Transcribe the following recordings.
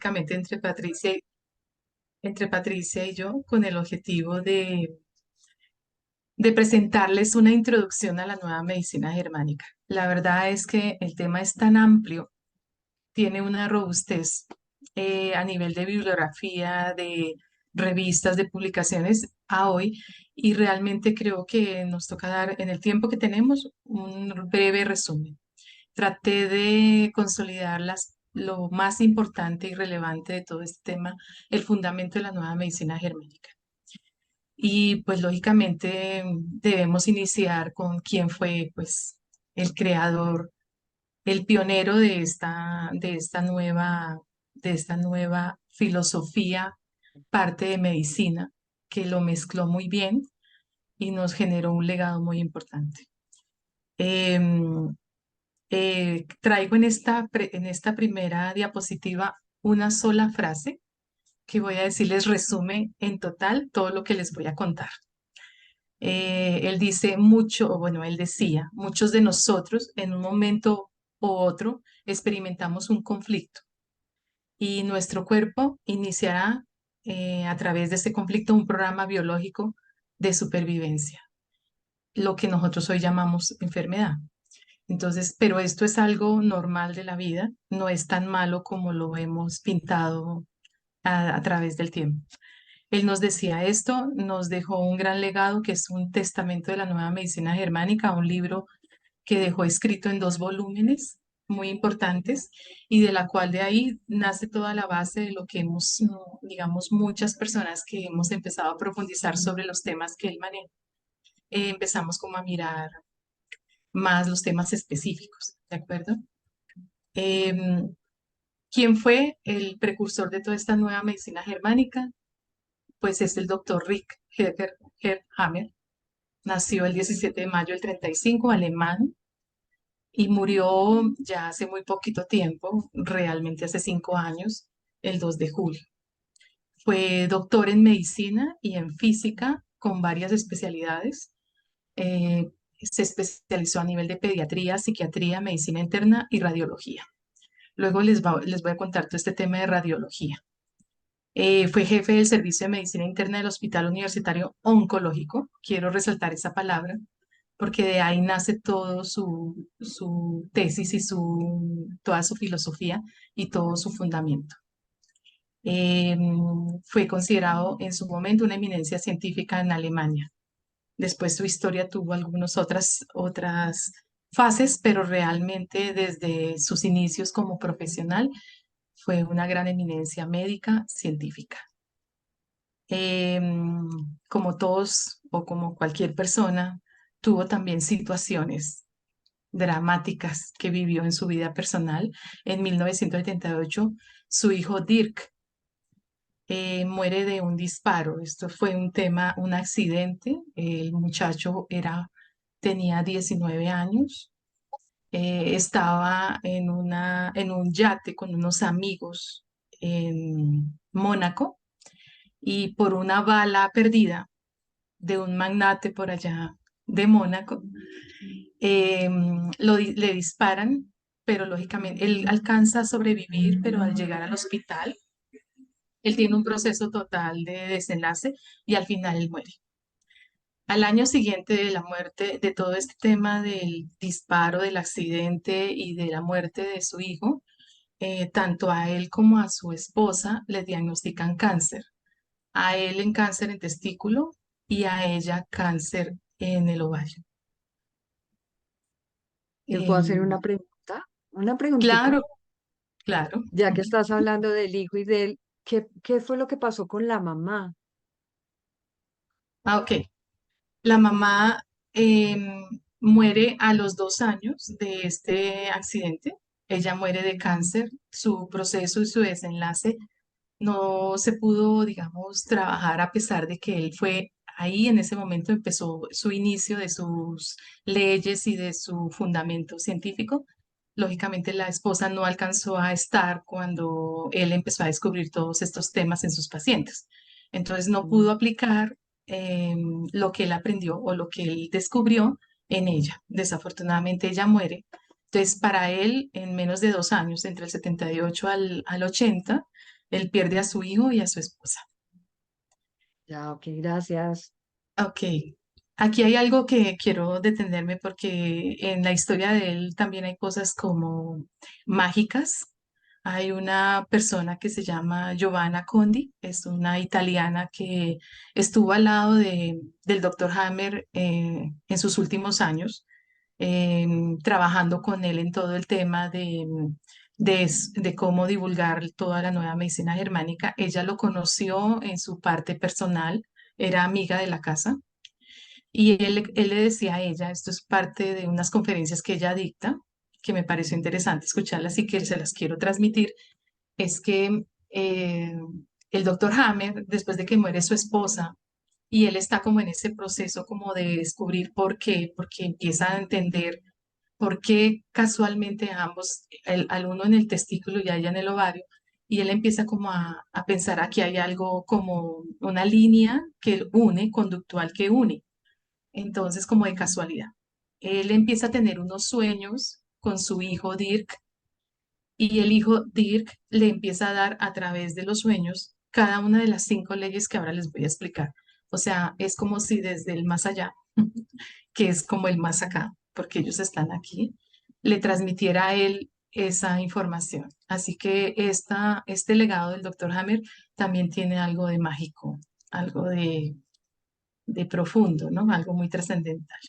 lógicamente entre Patricia y yo con el objetivo de presentarles una introducción a la nueva medicina germánica. La verdad es que el tema es tan amplio, tiene una robustez a nivel de bibliografía, de revistas, de publicaciones a hoy, y realmente creo que nos toca dar en el tiempo que tenemos un breve resumen. Traté de consolidar lo más importante y relevante de todo este tema, el fundamento de la nueva medicina germánica. Y pues lógicamente debemos iniciar con quién fue pues el creador, el pionero de esta nueva filosofía, parte de medicina, que lo mezcló muy bien y nos generó un legado muy importante. Em, Traigo en esta primera diapositiva una sola frase que voy a decirles resume en total todo lo que les voy a contar. Él dice mucho, o bueno, él decía, muchos de nosotros en un momento u otro experimentamos un conflicto y nuestro cuerpo iniciará a través de ese conflicto un programa biológico de supervivencia, lo que nosotros hoy llamamos enfermedad. Entonces, pero esto es algo normal de la vida, no es tan malo como lo hemos pintado a través del tiempo. Él nos decía esto, nos dejó un gran legado que es un testamento de la nueva medicina germánica, un libro que dejó escrito en 2 volúmenes muy importantes y de la cual de ahí nace toda la base de lo que hemos, digamos, muchas personas que hemos empezado a profundizar sobre los temas que él maneja. Empezamos como a mirar más los temas específicos, ¿de acuerdo? Em, ¿Quién fue el precursor de toda esta nueva medicina germánica? Pues es el doctor Rick Herhammer. Nació el 17 de mayo del 35, alemán, y murió ya hace muy poquito tiempo, realmente hace 5 años, el 2 de julio. Fue doctor en medicina y en física con varias especialidades. Se especializó a nivel de pediatría, psiquiatría, medicina interna y radiología. Luego les voy a contar todo este tema de radiología. Fue jefe del Servicio de Medicina Interna del Hospital Universitario Oncológico. Quiero resaltar esa palabra porque de ahí nace todo su tesis y toda su filosofía y todo su fundamento. Eh, Fue considerado en su momento una eminencia científica en Alemania. Después su historia tuvo algunas otras fases, pero realmente desde sus inicios como profesional fue una gran eminencia médica científica. Como todos o como cualquier persona, tuvo también situaciones dramáticas que vivió en su vida personal. En 1978, su hijo Dirk muere de un disparo. Esto fue un tema, un accidente. El muchacho tenía 19 años. Estaba en un yate con unos amigos en Mónaco y por una bala perdida de un magnate por allá de Mónaco, le disparan, pero lógicamente él alcanza a sobrevivir, pero al llegar al hospital, él tiene un proceso total de desenlace y al final él muere. Al año siguiente de la muerte, de todo este tema del disparo, del accidente y de la muerte de su hijo, tanto a él como a su esposa le diagnostican cáncer. A él en cáncer en testículo y a ella cáncer en el ovario. ¿Te puedo hacer una Em, pregunta? Una preguntita. claro, claro. Ya que estás hablando del hijo y de él, ¿qué fue lo que pasó con la mamá? Ok. La mamá muere a los 2 años de este accidente. Ella muere de cáncer. Su proceso y su desenlace no se pudo, digamos, trabajar a pesar de que él fue ahí en ese momento empezó su inicio de sus leyes y de su fundamento científico. Lógicamente la esposa no alcanzó a estar cuando él empezó a descubrir todos estos temas en sus pacientes. Entonces no pudo Mm. aplicar lo que él aprendió o lo que él descubrió en ella. Desafortunadamente ella muere. Entonces para él, en menos de 2 años, entre el 78 al 80, Él pierde a su hijo y a su esposa. Ya, ok, gracias. Ok, aquí hay algo que quiero detenerme porque en la historia de él también hay cosas como mágicas. Hay una persona que se llama Giovanna Condi, es una italiana que estuvo al lado del doctor Hammer en sus últimos años, trabajando con él en todo el tema de cómo divulgar toda la nueva medicina germánica. Ella lo conoció en su parte personal, era amiga de la casa. Y él le decía a ella, esto es parte de unas conferencias que ella dicta, que me pareció interesante escucharlas y que se las quiero transmitir, es que el doctor Hammer, después de que muere su esposa, y él está como en ese proceso como de descubrir por qué, porque empieza a entender por qué casualmente ambos, al uno en el testículo y a ella en el ovario, y él empieza como a pensar aquí hay algo como una línea que une, conductual que une, entonces como de casualidad. Él empieza a tener unos sueños con su hijo Dirk y el hijo Dirk le empieza a dar a través de los sueños cada una de las 5 leyes que ahora les voy a explicar. O sea, es como si desde el más allá, que es como el más acá, porque ellos están aquí, le transmitiera a él esa información. Así que este legado del doctor Hammer también tiene algo de mágico, algo de profundo, ¿no? Algo muy trascendental.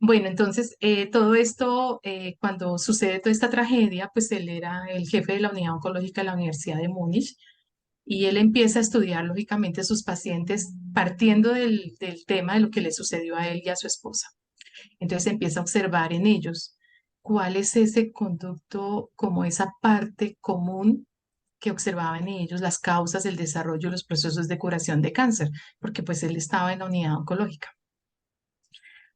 Bueno, entonces todo esto, cuando sucede toda esta tragedia, pues él era el jefe de la unidad oncológica de la Universidad de Múnich y él empieza a estudiar lógicamente a sus pacientes partiendo del tema de lo que le sucedió a él y a su esposa. Entonces empieza a observar en ellos cuál es ese conducto, como esa parte común que observaba en ellos, las causas, el desarrollo, los procesos de curación de cáncer, porque pues él estaba en la unidad oncológica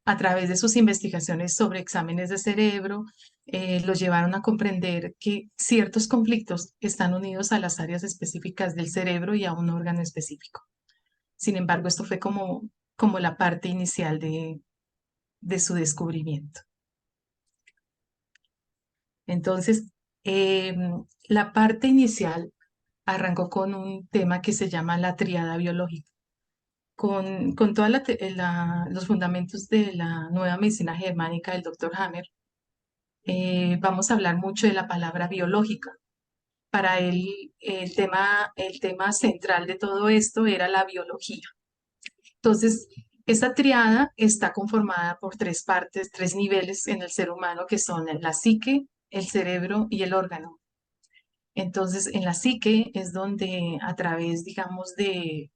a través de sus investigaciones sobre exámenes de cerebro, los llevaron a comprender que ciertos conflictos están unidos a las áreas específicas del cerebro y a un órgano específico. Sin embargo, esto fue como la parte inicial de su descubrimiento. Entonces, eh, la parte inicial arrancó con un tema que se llama la triada biológica. Con todos los fundamentos de la nueva medicina germánica del doctor Hammer, vamos a hablar mucho de la palabra biológica. Para él, el tema central de todo esto era la biología. Entonces, esta triada está conformada por 3 partes, 3 niveles en el ser humano, que son la psique, el cerebro y el órgano. Entonces, en la psique es donde a través, digamos, de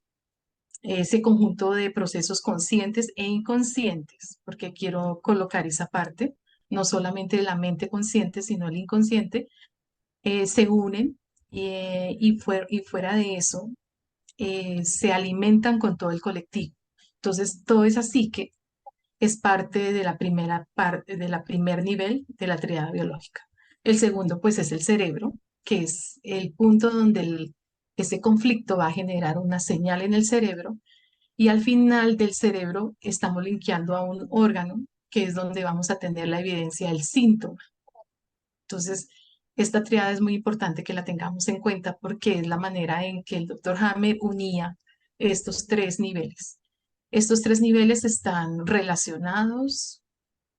ese conjunto de procesos conscientes e inconscientes, porque quiero colocar esa parte, no solamente la mente consciente, sino el inconsciente, se unen y fuera de eso se alimentan con todo el colectivo. Entonces, todo es así que es parte de la primera parte, de la primer nivel de la triada biológica. El segundo, pues, es el cerebro, que es el punto donde ese conflicto va a generar una señal en el cerebro y al final del cerebro estamos linkeando a un órgano que es donde vamos a tener la evidencia del síntoma. Entonces, esta triada es muy importante que la tengamos en cuenta porque es la manera en que el doctor Hammer unía estos 3 niveles. Estos 3 niveles están relacionados,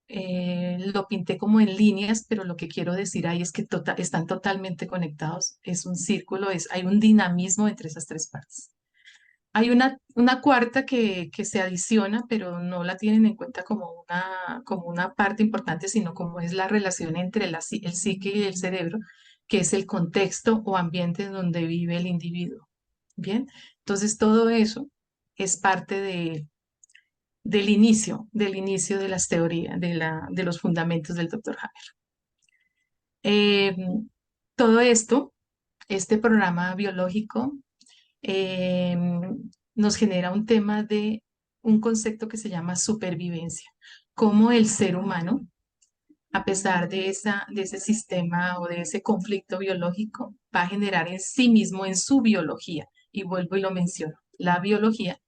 lo pinté como en líneas, pero lo que quiero decir ahí es que están totalmente conectados. Es un círculo, hay un dinamismo entre esas 3 partes. Hay una cuarta que se adiciona, pero no la tienen en cuenta como una parte importante, sino como es la relación entre el psique y el cerebro, que es el contexto o ambiente en donde vive el individuo. Bien, entonces todo eso es parte del inicio de las teorías, de los fundamentos del doctor Hammer. Eh, Todo esto, este programa biológico, eh, nos genera un tema de un concepto que se llama supervivencia, cómo el ser humano, a pesar de ese sistema o de ese conflicto biológico, va a generar en sí mismo, en su biología, y vuelvo y lo menciono, la biología,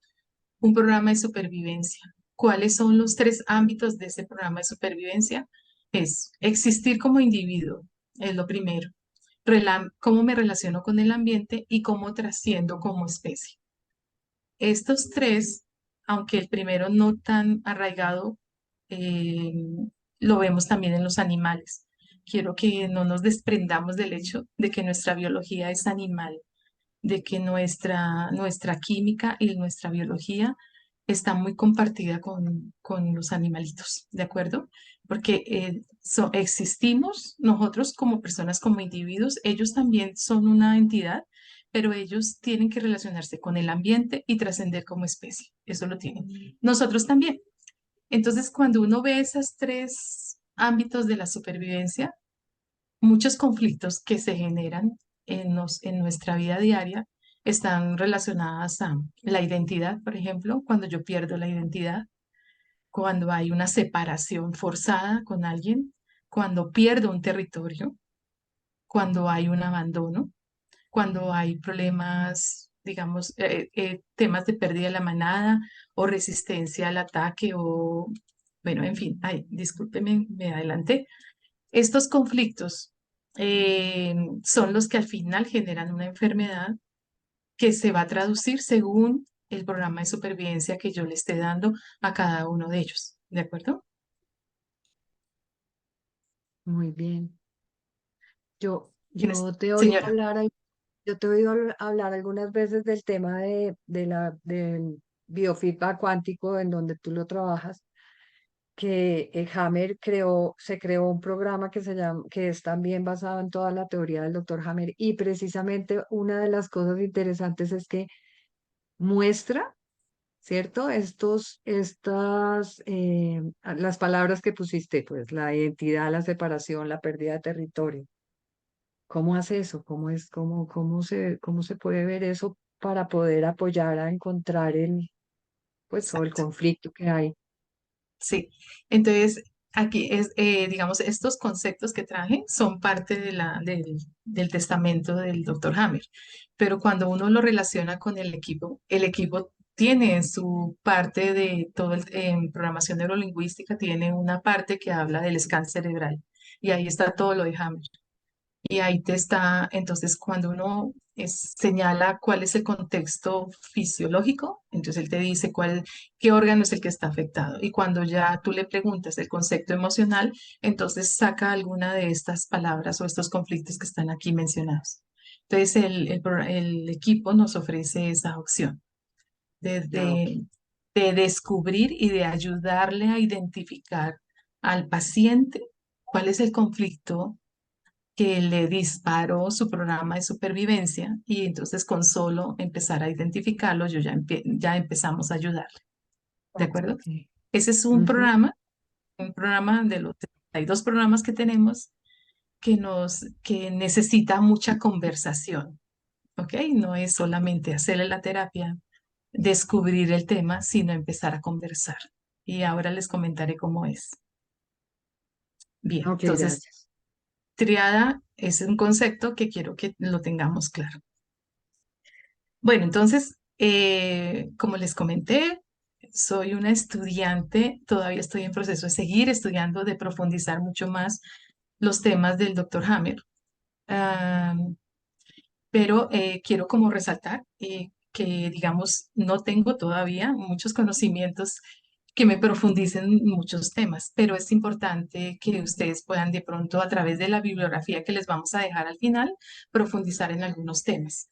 un programa de supervivencia. ¿Cuáles son los 3 ámbitos de ese programa de supervivencia? Es existir como individuo, es lo primero. cómo me relaciono con el ambiente y cómo trasciendo como especie. Estos tres, aunque el primero no tan arraigado, eh, lo vemos también en los animales. Quiero que no nos desprendamos del hecho de que nuestra biología es animal, de que nuestra química y nuestra biología está muy compartida con los animalitos, ¿de acuerdo? Porque existimos nosotros como personas, como individuos, ellos también son una entidad, pero ellos tienen que relacionarse con el ambiente y trascender como especie, eso lo tienen. Nosotros también. Entonces, cuando uno ve esos tres ámbitos de la supervivencia, muchos conflictos que se generan en nuestra vida diaria están relacionadas a la identidad, por ejemplo, cuando yo pierdo la identidad, cuando hay una separación forzada con alguien, cuando pierdo un territorio, cuando hay un abandono, cuando hay problemas, digamos, temas de pérdida de la manada o resistencia al ataque o, bueno, en fin, ay, discúlpeme, me adelanté. Estos conflictos son los que al final generan una enfermedad que se va a traducir según el programa de supervivencia que yo le esté dando a cada uno de ellos. ¿De acuerdo? Muy bien. Yo, Tienes, yo te he oído señora. hablar, yo te he oído hablar algunas veces del tema del biofeedback cuántico en donde tú lo trabajas, que Hammer se creó un programa que se llama, que es también basado en toda la teoría del doctor Hammer, y precisamente una de las cosas interesantes es que muestra, ¿cierto? Las palabras que pusiste, pues la identidad, la separación, la pérdida de territorio. ¿Cómo hace eso? Cómo se puede ver eso para poder apoyar a encontrar pues, o el Exacto. conflicto que hay? Sí. Entonces, aquí es, digamos, estos conceptos que traje son parte del testamento del doctor Hammer. Pero cuando uno lo relaciona con el equipo tiene en su parte de todo en programación neurolingüística, tiene una parte que habla del scan cerebral. Y ahí está todo lo de Hammer. Y ahí te está, entonces cuando uno señala cuál es el contexto fisiológico, entonces él te dice qué órgano es el que está afectado. Y cuando ya tú le preguntas el concepto emocional, entonces saca alguna de estas palabras o estos conflictos que están aquí mencionados. Entonces el equipo nos ofrece esa opción de, Ah, ok. de, de descubrir y de ayudarle a identificar al paciente cuál es el conflicto que le disparó su programa de supervivencia y entonces con solo empezar a identificarlo, ya empezamos a ayudarle, ¿de acuerdo? Ok. Ese es Ujú. un programa de los 32 programas que tenemos que necesita mucha conversación, ¿ok? No es solamente hacerle la terapia, descubrir el tema, sino empezar a conversar. Y ahora les comentaré cómo es. Bien, Ok, entonces, gracias. triada es un concepto que quiero que lo tengamos claro. Bueno, entonces, como les comenté, soy una estudiante, todavía estoy en proceso de seguir estudiando, de profundizar mucho más los temas del doctor Hammer. Ah, pero quiero como resaltar que, digamos, no tengo todavía muchos conocimientos que me profundicen en muchos temas, pero es importante que ustedes puedan de pronto, a través de la bibliografía que les vamos a dejar al final, profundizar en algunos temas.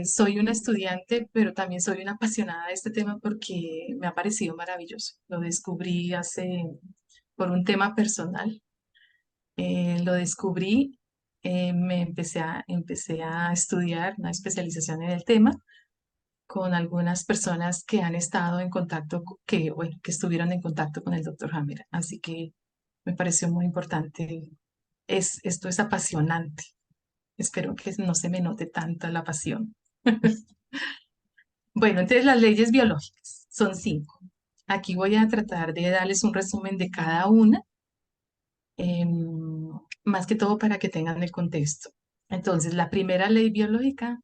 Soy una estudiante, pero también soy una apasionada de este tema porque me ha parecido maravilloso. Lo descubrí por un tema personal. Lo descubrí, empecé a estudiar una especialización en el tema con algunas personas que han estado en contacto, bueno, que estuvieron en contacto con el doctor Hammer. Así que me pareció muy importante. Esto es apasionante. Espero que no se me note tanto la pasión. Bueno, entonces las leyes biológicas son 5. Aquí voy a tratar de darles un resumen de cada una, más que todo para que tengan el contexto. Entonces, la primera ley biológica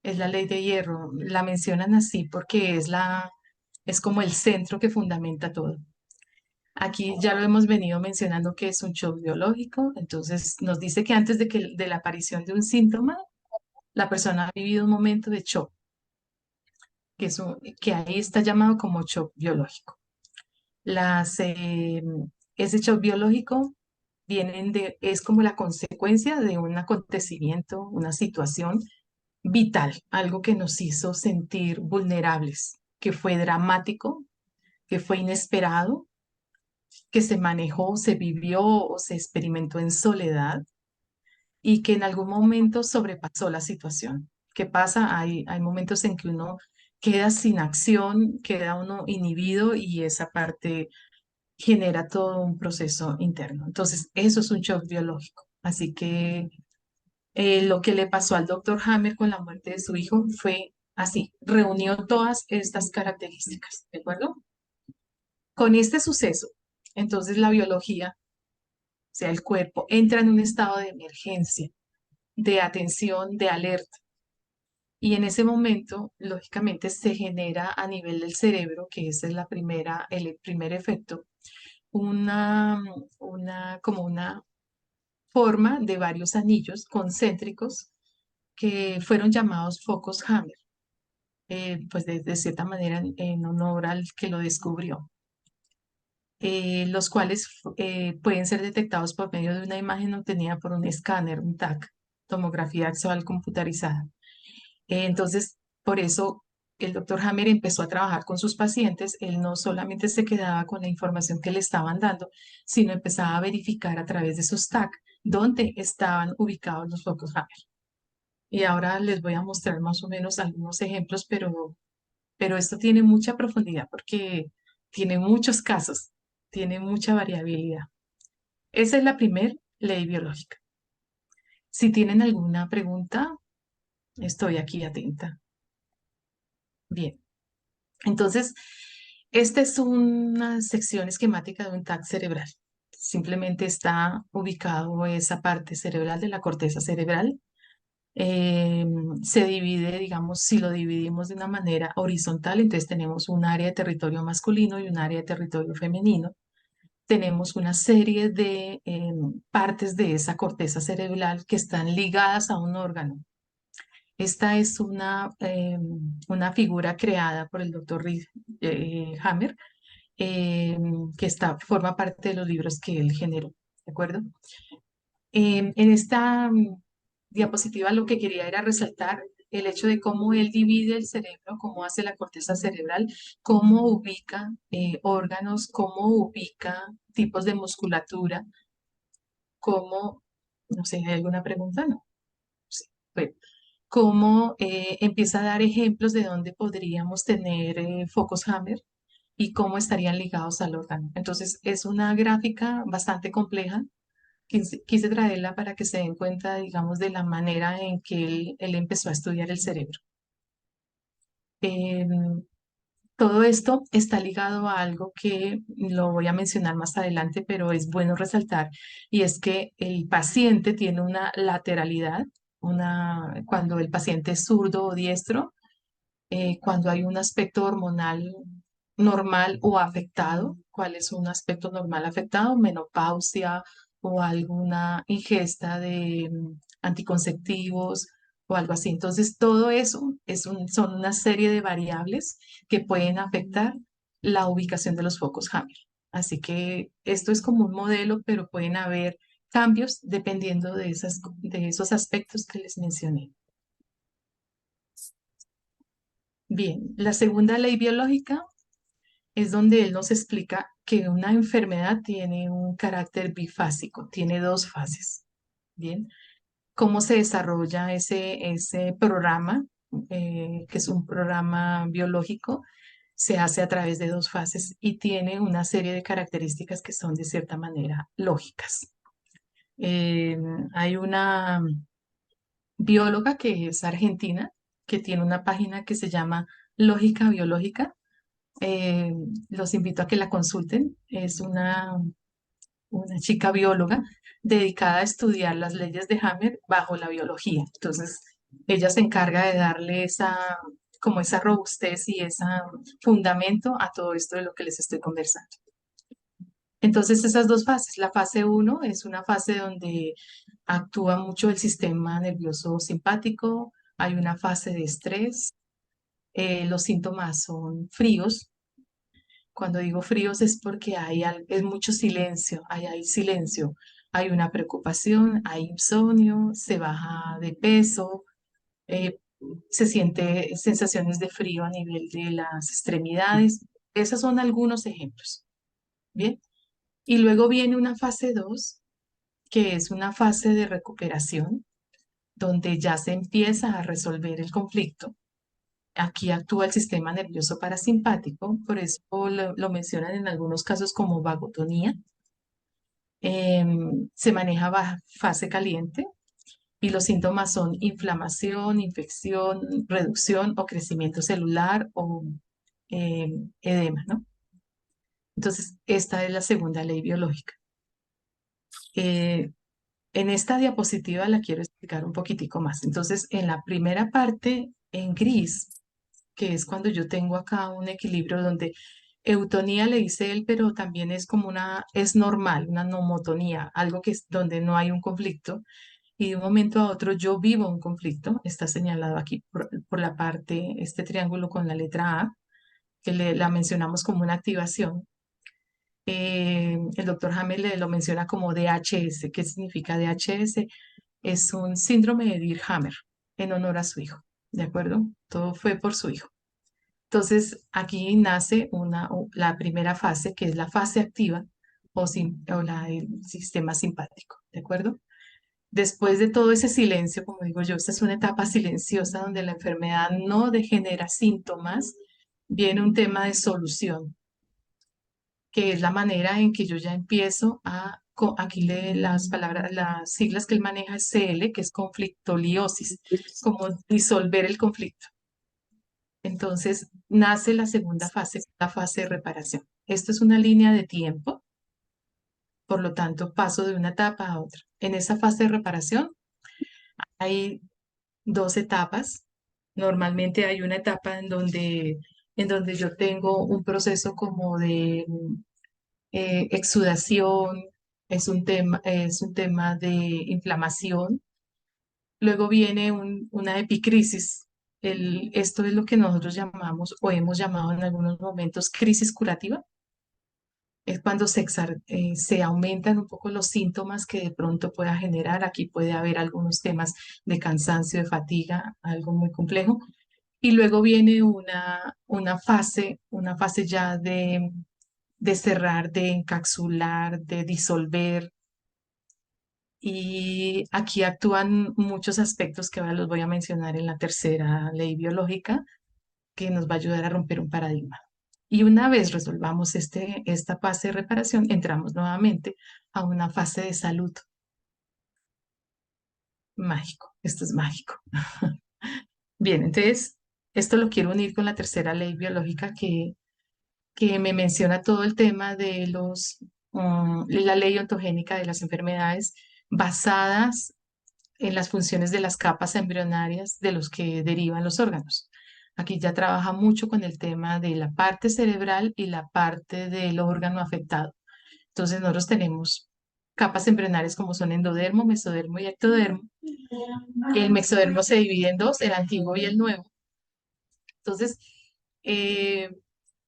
es la ley de hierro. La mencionan así porque es como el centro que fundamenta todo. Aquí ya lo hemos venido mencionando que es un shock biológico, entonces nos dice que antes de la aparición de un síntoma, la persona ha vivido un momento de shock, que ahí está llamado como shock biológico. Las, ese shock biológico es como la consecuencia de un acontecimiento, una situación vital, algo que nos hizo sentir vulnerables, que fue dramático, que fue inesperado, que se manejó, se vivió o se experimentó en soledad y que en algún momento sobrepasó la situación. ¿Qué pasa? Hay momentos en que uno queda sin acción, queda uno inhibido y esa parte genera todo un proceso interno. Entonces, eso es un shock biológico. Así que lo que le pasó al doctor Hammer con la muerte de su hijo fue así, reunió todas estas características, ¿de acuerdo? Con este suceso, entonces la biología, o sea, el cuerpo, entra en un estado de emergencia, de atención, de alerta. Y en ese momento, lógicamente, se genera a nivel del cerebro, que esa es el primer efecto, una, como una forma de varios anillos concéntricos que fueron llamados focos Hammer, pues de cierta manera en honor al que lo descubrió, los cuales pueden ser detectados por medio de una imagen obtenida por un escáner, un TAC, tomografía axial computarizada. Entonces, por eso el doctor Hammer empezó a trabajar con sus pacientes. Él no solamente se quedaba con la información que le estaban dando, sino empezaba a verificar a través de sus TAC dónde estaban ubicados los focos Hammer. Y ahora les voy a mostrar más o menos algunos ejemplos, pero esto tiene mucha profundidad porque tiene muchos casos, tiene mucha variabilidad. Esa es la primera ley biológica. Si tienen alguna pregunta, estoy aquí atenta. Bien. Entonces, esta es una sección esquemática de un TAC cerebral. Simplemente está ubicado esa parte cerebral de la corteza cerebral. Eh, Se divide, digamos, si lo dividimos de una manera horizontal, entonces tenemos un área de territorio masculino y un área de territorio femenino. Tenemos una serie de partes de esa corteza cerebral que están ligadas a un órgano. Esta es una figura creada por el doctor Hammer, eh, que forma parte de los libros que él generó, ¿de acuerdo? En esta diapositiva lo que quería era resaltar el hecho de cómo él divide el cerebro, cómo hace la corteza cerebral, cómo ubica órganos, cómo ubica tipos de musculatura, cómo, no sé, ¿hay alguna pregunta? No. Sí. Bueno, cómo empieza a dar ejemplos de dónde podríamos tener focos Hammer y cómo estarían ligados al órgano. Entonces, es una gráfica bastante compleja. Quise traerla para que se den cuenta, digamos, de la manera en que él empezó a estudiar el cerebro. Em, Todo esto está ligado a algo que lo voy a mencionar más adelante, pero es bueno resaltar, y es que el paciente tiene una lateralidad, cuando el paciente es zurdo o diestro, cuando hay un aspecto hormonal normal o afectado. ¿Cuál es un aspecto normal afectado? Menopausia o alguna ingesta de anticonceptivos o algo así. Entonces, todo eso son una serie de variables que pueden afectar la ubicación de los focos Hammer. Así que esto es como un modelo, pero pueden haber cambios dependiendo de esos aspectos que les mencioné. Bien, la segunda ley biológica es donde él nos explica que una enfermedad tiene un carácter bifásico, tiene dos fases. Bien, cómo se desarrolla ese programa, que es un programa biológico, se hace a través de dos fases y tiene una serie de características que son de cierta manera lógicas. Eh, Hay una bióloga que es argentina, que tiene una página que se llama Lógica Biológica. eh, los invito a que la consulten. Es una chica bióloga dedicada a estudiar las leyes de Hammer bajo la biología. Entonces, ella se encarga de darle como esa robustez y ese fundamento a todo esto de lo que les estoy conversando. Entonces, esas dos fases, la fase uno es una fase donde actúa mucho el sistema nervioso simpático, hay una fase de estrés, los síntomas son fríos. Cuando digo fríos es porque es mucho silencio, hay silencio, hay una preocupación, hay insomnio, se baja de peso, eh, se siente sensaciones de frío a nivel de las extremidades. Esos son algunos ejemplos. Bien. Y luego viene una fase 2 que es una fase de recuperación, donde ya se empieza a resolver el conflicto. Aquí actúa el sistema nervioso parasimpático, por eso lo mencionan en algunos casos como vagotonía. Se maneja bajo fase caliente y los síntomas son inflamación, infección, reducción o crecimiento celular o edema, ¿no? Entonces, esta es la segunda ley biológica. Eh, En esta diapositiva la quiero explicar un poquitico más. Entonces, en la primera parte, en gris, que es cuando yo tengo acá un equilibrio donde eutonía le dice él, pero también es como es normal, una nomotonía, algo que es donde no hay un conflicto. Y de un momento a otro yo vivo un conflicto, está señalado aquí por la parte, este triángulo con la letra A, que la mencionamos como una activación. El doctor Hamel lo menciona como DHS. ¿Qué significa DHS? Es un síndrome de Dirkhammer en honor a su hijo, ¿de acuerdo? Todo fue por su hijo. Entonces, aquí nace la primera fase, que es la fase activa el sistema simpático, ¿de acuerdo? Después de todo ese silencio, como digo yo, esta es una etapa silenciosa donde la enfermedad no degenera síntomas, viene un tema de solución, que es la manera en que yo ya empiezo aquí las palabras, las siglas que él maneja es CL, que es conflictoliosis, como disolver el conflicto. Entonces nace la segunda fase, la fase de reparación. Esto es una línea de tiempo, por lo tanto paso de una etapa a otra. En esa fase de reparación hay dos etapas. Normalmente hay una etapa en donde yo tengo un proceso como de exudación, es un tema de inflamación. Luego viene una epicrisis. Esto es lo que nosotros llamamos o hemos llamado en algunos momentos crisis curativa. Es cuando se aumentan un poco los síntomas que de pronto pueda generar. Aquí puede haber algunos temas de cansancio, de fatiga, algo muy complejo. Y luego viene una fase ya de cerrar, de encapsular, de disolver. Y aquí actúan muchos aspectos que ahora los voy a mencionar en la tercera ley biológica, que nos va a ayudar a romper un paradigma. Y una vez resolvamos esta fase de reparación, entramos nuevamente a una fase de salud. Mágico, esto es mágico. Bien, entonces, esto lo quiero unir con la tercera ley biológica que me menciona todo el tema de la ley ontogénica de las enfermedades basadas en las funciones de las capas embrionarias de los que derivan los órganos. Aquí ya trabaja mucho con el tema de la parte cerebral y la parte del órgano afectado. Entonces nosotros tenemos capas embrionarias como son endodermo, mesodermo y ectodermo. El mesodermo se divide en dos, el antiguo y el nuevo. Entonces, eh,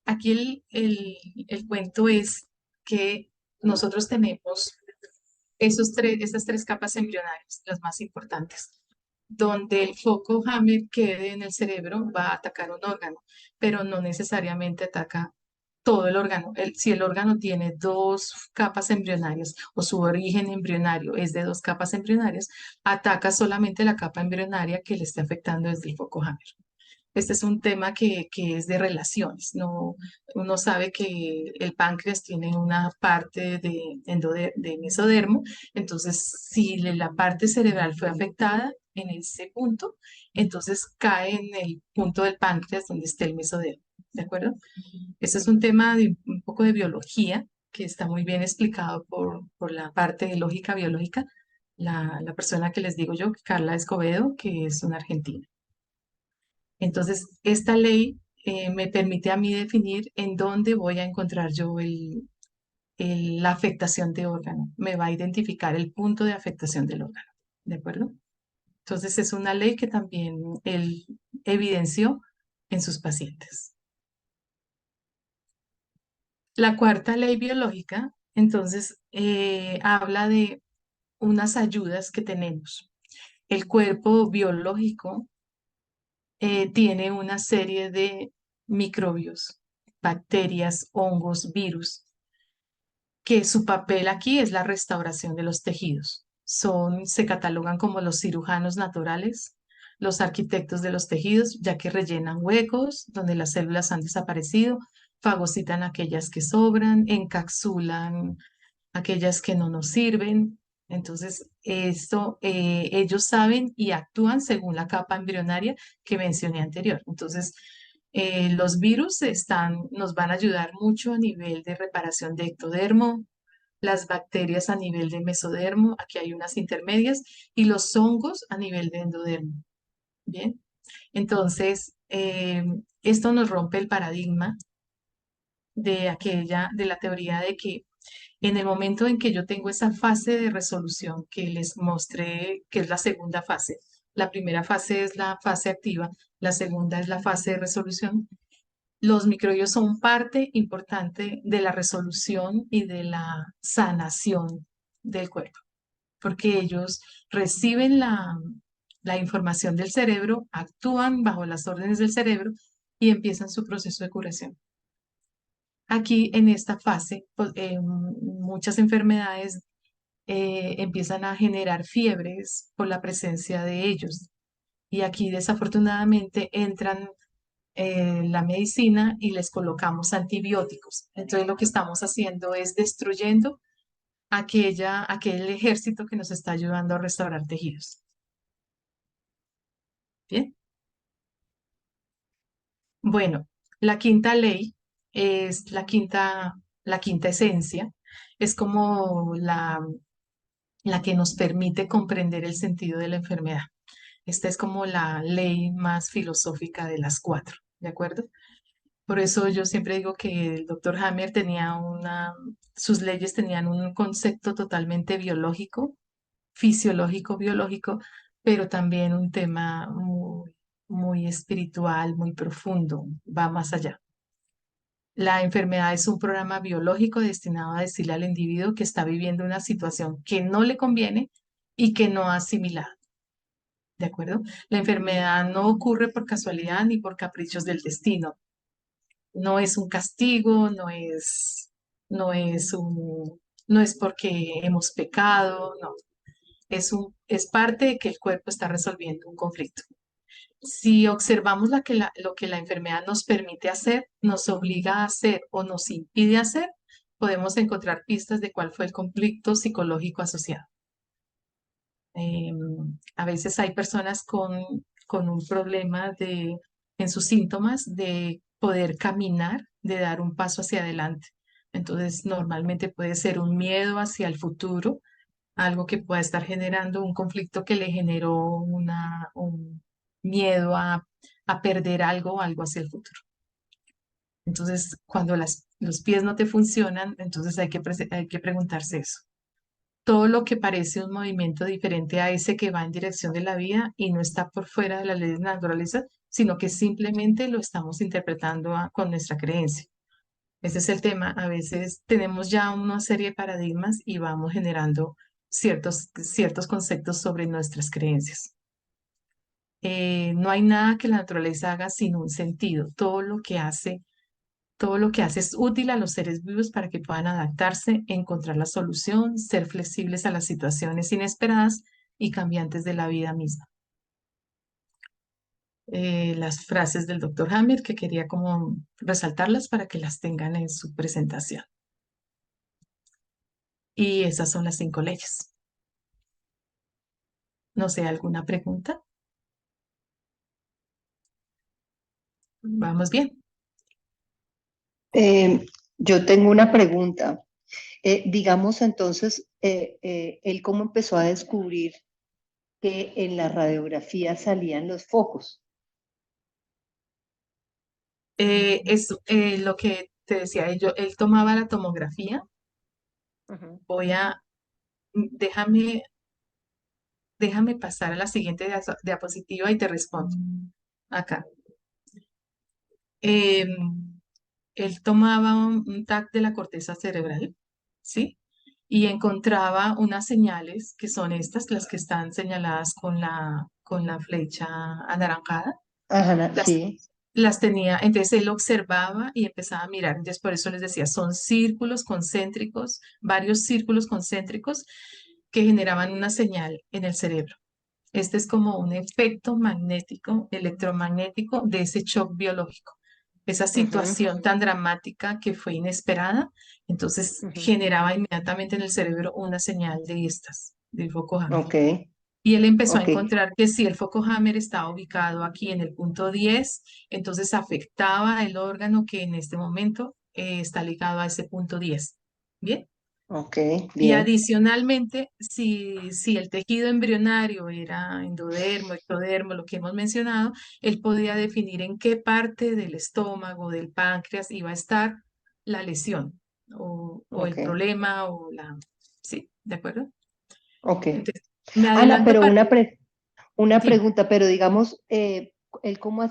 aquí el cuento es que nosotros tenemos esas tres capas embrionarias, las más importantes. Donde el foco Hammer quede en el cerebro va a atacar un órgano, pero no necesariamente ataca todo el órgano. Si el órgano tiene dos capas embrionarias o su origen embrionario es de dos capas embrionarias, ataca solamente la capa embrionaria que le está afectando desde el foco Hammer. Este es un tema que es de relaciones, ¿no? Uno sabe que el páncreas tiene una parte de mesodermo, entonces si la parte cerebral fue afectada en ese punto, entonces cae en el punto del páncreas donde esté el mesodermo, ¿de acuerdo? Este es un tema de un poco de biología que está muy bien explicado por la parte de lógica biológica, la persona que les digo yo, Carla Escobedo, que es una argentina. Entonces, esta ley me permite a mí definir en dónde voy a encontrar yo la afectación de órgano, me va a identificar el punto de afectación del órgano, ¿de acuerdo? Entonces es una ley que también él evidenció en sus pacientes. La cuarta ley biológica, entonces, habla de unas ayudas que tenemos. El cuerpo biológico tiene una serie de microbios, bacterias, hongos, virus, que su papel aquí es la restauración de los tejidos. Se catalogan como los cirujanos naturales, los arquitectos de los tejidos, ya que rellenan huecos donde las células han desaparecido, fagocitan aquellas que sobran, encapsulan aquellas que no nos sirven. Entonces, ellos saben y actúan según la capa embrionaria que mencioné anterior. Entonces, los virus nos van a ayudar mucho a nivel de reparación de ectodermo, las bacterias a nivel de mesodermo, aquí hay unas intermedias, y los hongos a nivel de endodermo. Bien, entonces, esto nos rompe el paradigma de la teoría de que en el momento en que yo tengo esa fase de resolución que les mostré, que es la segunda fase, la primera fase es la fase activa, la segunda es la fase de resolución. Los microbios son parte importante de la resolución y de la sanación del cuerpo, porque ellos reciben la información del cerebro, actúan bajo las órdenes del cerebro y empiezan su proceso de curación. Aquí en esta fase, pues, muchas enfermedades empiezan a generar fiebres por la presencia de ellos. Y aquí desafortunadamente entran la medicina y les colocamos antibióticos. Entonces lo que estamos haciendo es destruyendo aquel ejército que nos está ayudando a restaurar tejidos. Bien. Bueno, la quinta ley es la quinta esencia, es como la que nos permite comprender el sentido de la enfermedad. Esta es como la ley más filosófica de las cuatro, ¿de acuerdo? Por eso yo siempre digo que el doctor Hammer sus leyes tenían un concepto totalmente biológico, fisiológico, biológico, pero también un tema muy espiritual, muy profundo, va más allá. La enfermedad es un programa biológico destinado a decirle al individuo que está viviendo una situación que no le conviene y que no ha asimilado. ¿De acuerdo? La enfermedad no ocurre por casualidad ni por caprichos del destino. No es un castigo, no es no es porque hemos pecado, no. Es parte de que el cuerpo está resolviendo un conflicto. Si observamos lo que la enfermedad nos permite hacer, nos obliga a hacer o nos impide hacer, podemos encontrar pistas de cuál fue el conflicto psicológico asociado. A veces hay personas con un problema en sus síntomas de poder caminar, de dar un paso hacia adelante. Entonces, normalmente puede ser un miedo hacia el futuro, algo que pueda estar generando un conflicto que le generó un miedo a perder algo o algo hacia el futuro. Entonces, cuando los pies no te funcionan, entonces hay que preguntarse eso. Todo lo que parece un movimiento diferente a ese que va en dirección de la vida y no está por fuera de las leyes de la naturaleza, sino que simplemente lo estamos interpretando con nuestra creencia. Ese es el tema. A veces tenemos ya una serie de paradigmas y vamos generando ciertos conceptos sobre nuestras creencias. No hay nada que la naturaleza haga sin un sentido. Todo lo que hace es útil a los seres vivos para que puedan adaptarse, encontrar la solución, ser flexibles a las situaciones inesperadas y cambiantes de la vida misma. Las frases del doctor Hammer que quería como resaltarlas para que las tengan en su presentación. Y esas son las 5 leyes. No sé, ¿alguna pregunta? Vamos bien. Yo tengo una pregunta. Digamos entonces, él cómo empezó a descubrir que en la radiografía salían los focos. Es lo que te decía, él tomaba la tomografía Ujú. Voy a, déjame, déjame pasar a la siguiente diapositiva y te respondo acá. Em, Él tomaba un TAC de la corteza cerebral, ¿sí? Y encontraba unas señales que son estas, las que están señaladas con la flecha anaranjada. Ajá, Las, sí. las tenía, entonces él observaba y empezaba a mirar. Entonces por eso les decía, son círculos concéntricos, varios círculos concéntricos que generaban una señal en el cerebro. Este es como un efecto magnético, electromagnético de ese shock biológico. Esa Ujú, situación tan dramática que fue inesperada, entonces ujú. generaba inmediatamente en el cerebro una señal de estas, del foco Hammer. Ok, Y él empezó a ok, encontrar que si el foco Hammer estaba ubicado aquí en el punto 10, entonces afectaba el órgano que en este momento está ligado a ese punto 10. ¿Bien? ok, Y bien. adicionalmente, si el tejido embrionario era endodermo, ectodermo, lo que hemos mencionado, él podía definir en qué parte del estómago, del páncreas iba a estar la lesión o el Ok, problema o la... ¿Sí? ¿De acuerdo? ok. Entonces, me Ana, adelanto pero para... una Dime. pregunta, pero digamos, él cómo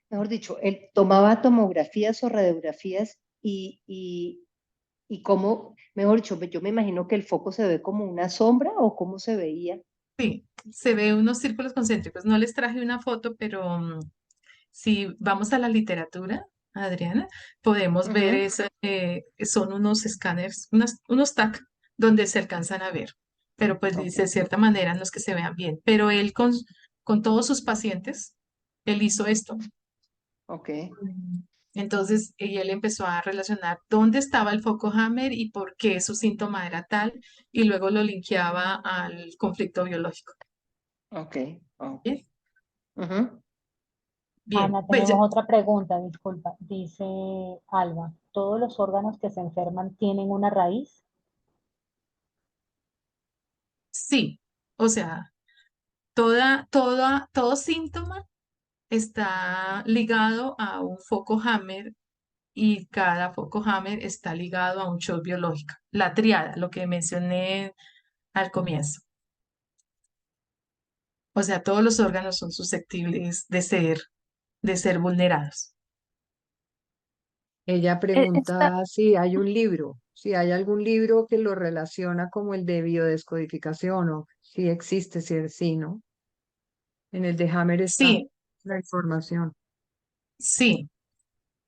mejor dicho, él tomaba tomografías o radiografías y cómo, mejor dicho, yo me imagino que el foco se ve como una sombra o cómo se veía. Sí, se ve unos círculos concéntricos. No les traje una foto, pero si vamos a la literatura, Adriana, podemos ver Ujú, son unos escáneres, unos TAC donde se alcanzan a ver, pero pues ok, de cierta manera no es que se vean bien. Pero él con todos sus pacientes, él hizo esto. ok. Entonces, y él empezó a relacionar dónde estaba el foco Hammer y por qué su síntoma era tal, y luego lo linkeaba al conflicto biológico. Ok, ok. Bien, Ujú. bien, Ana, pues tenemos otra pregunta, disculpa. Dice Alba, ¿todos los órganos que se enferman tienen una raíz? sí, o sea, todo síntoma está ligado a un foco Hammer y cada foco Hammer está ligado a un shock biológico. La triada, lo que mencioné al comienzo. O sea, todos los órganos son susceptibles de ser vulnerados. Ella Esta, pregunta si hay un libro, si hay algún libro que lo relaciona como el de biodescodificación o si existe, si es sí, ¿no? En el de Hammer está Sí, la información. sí.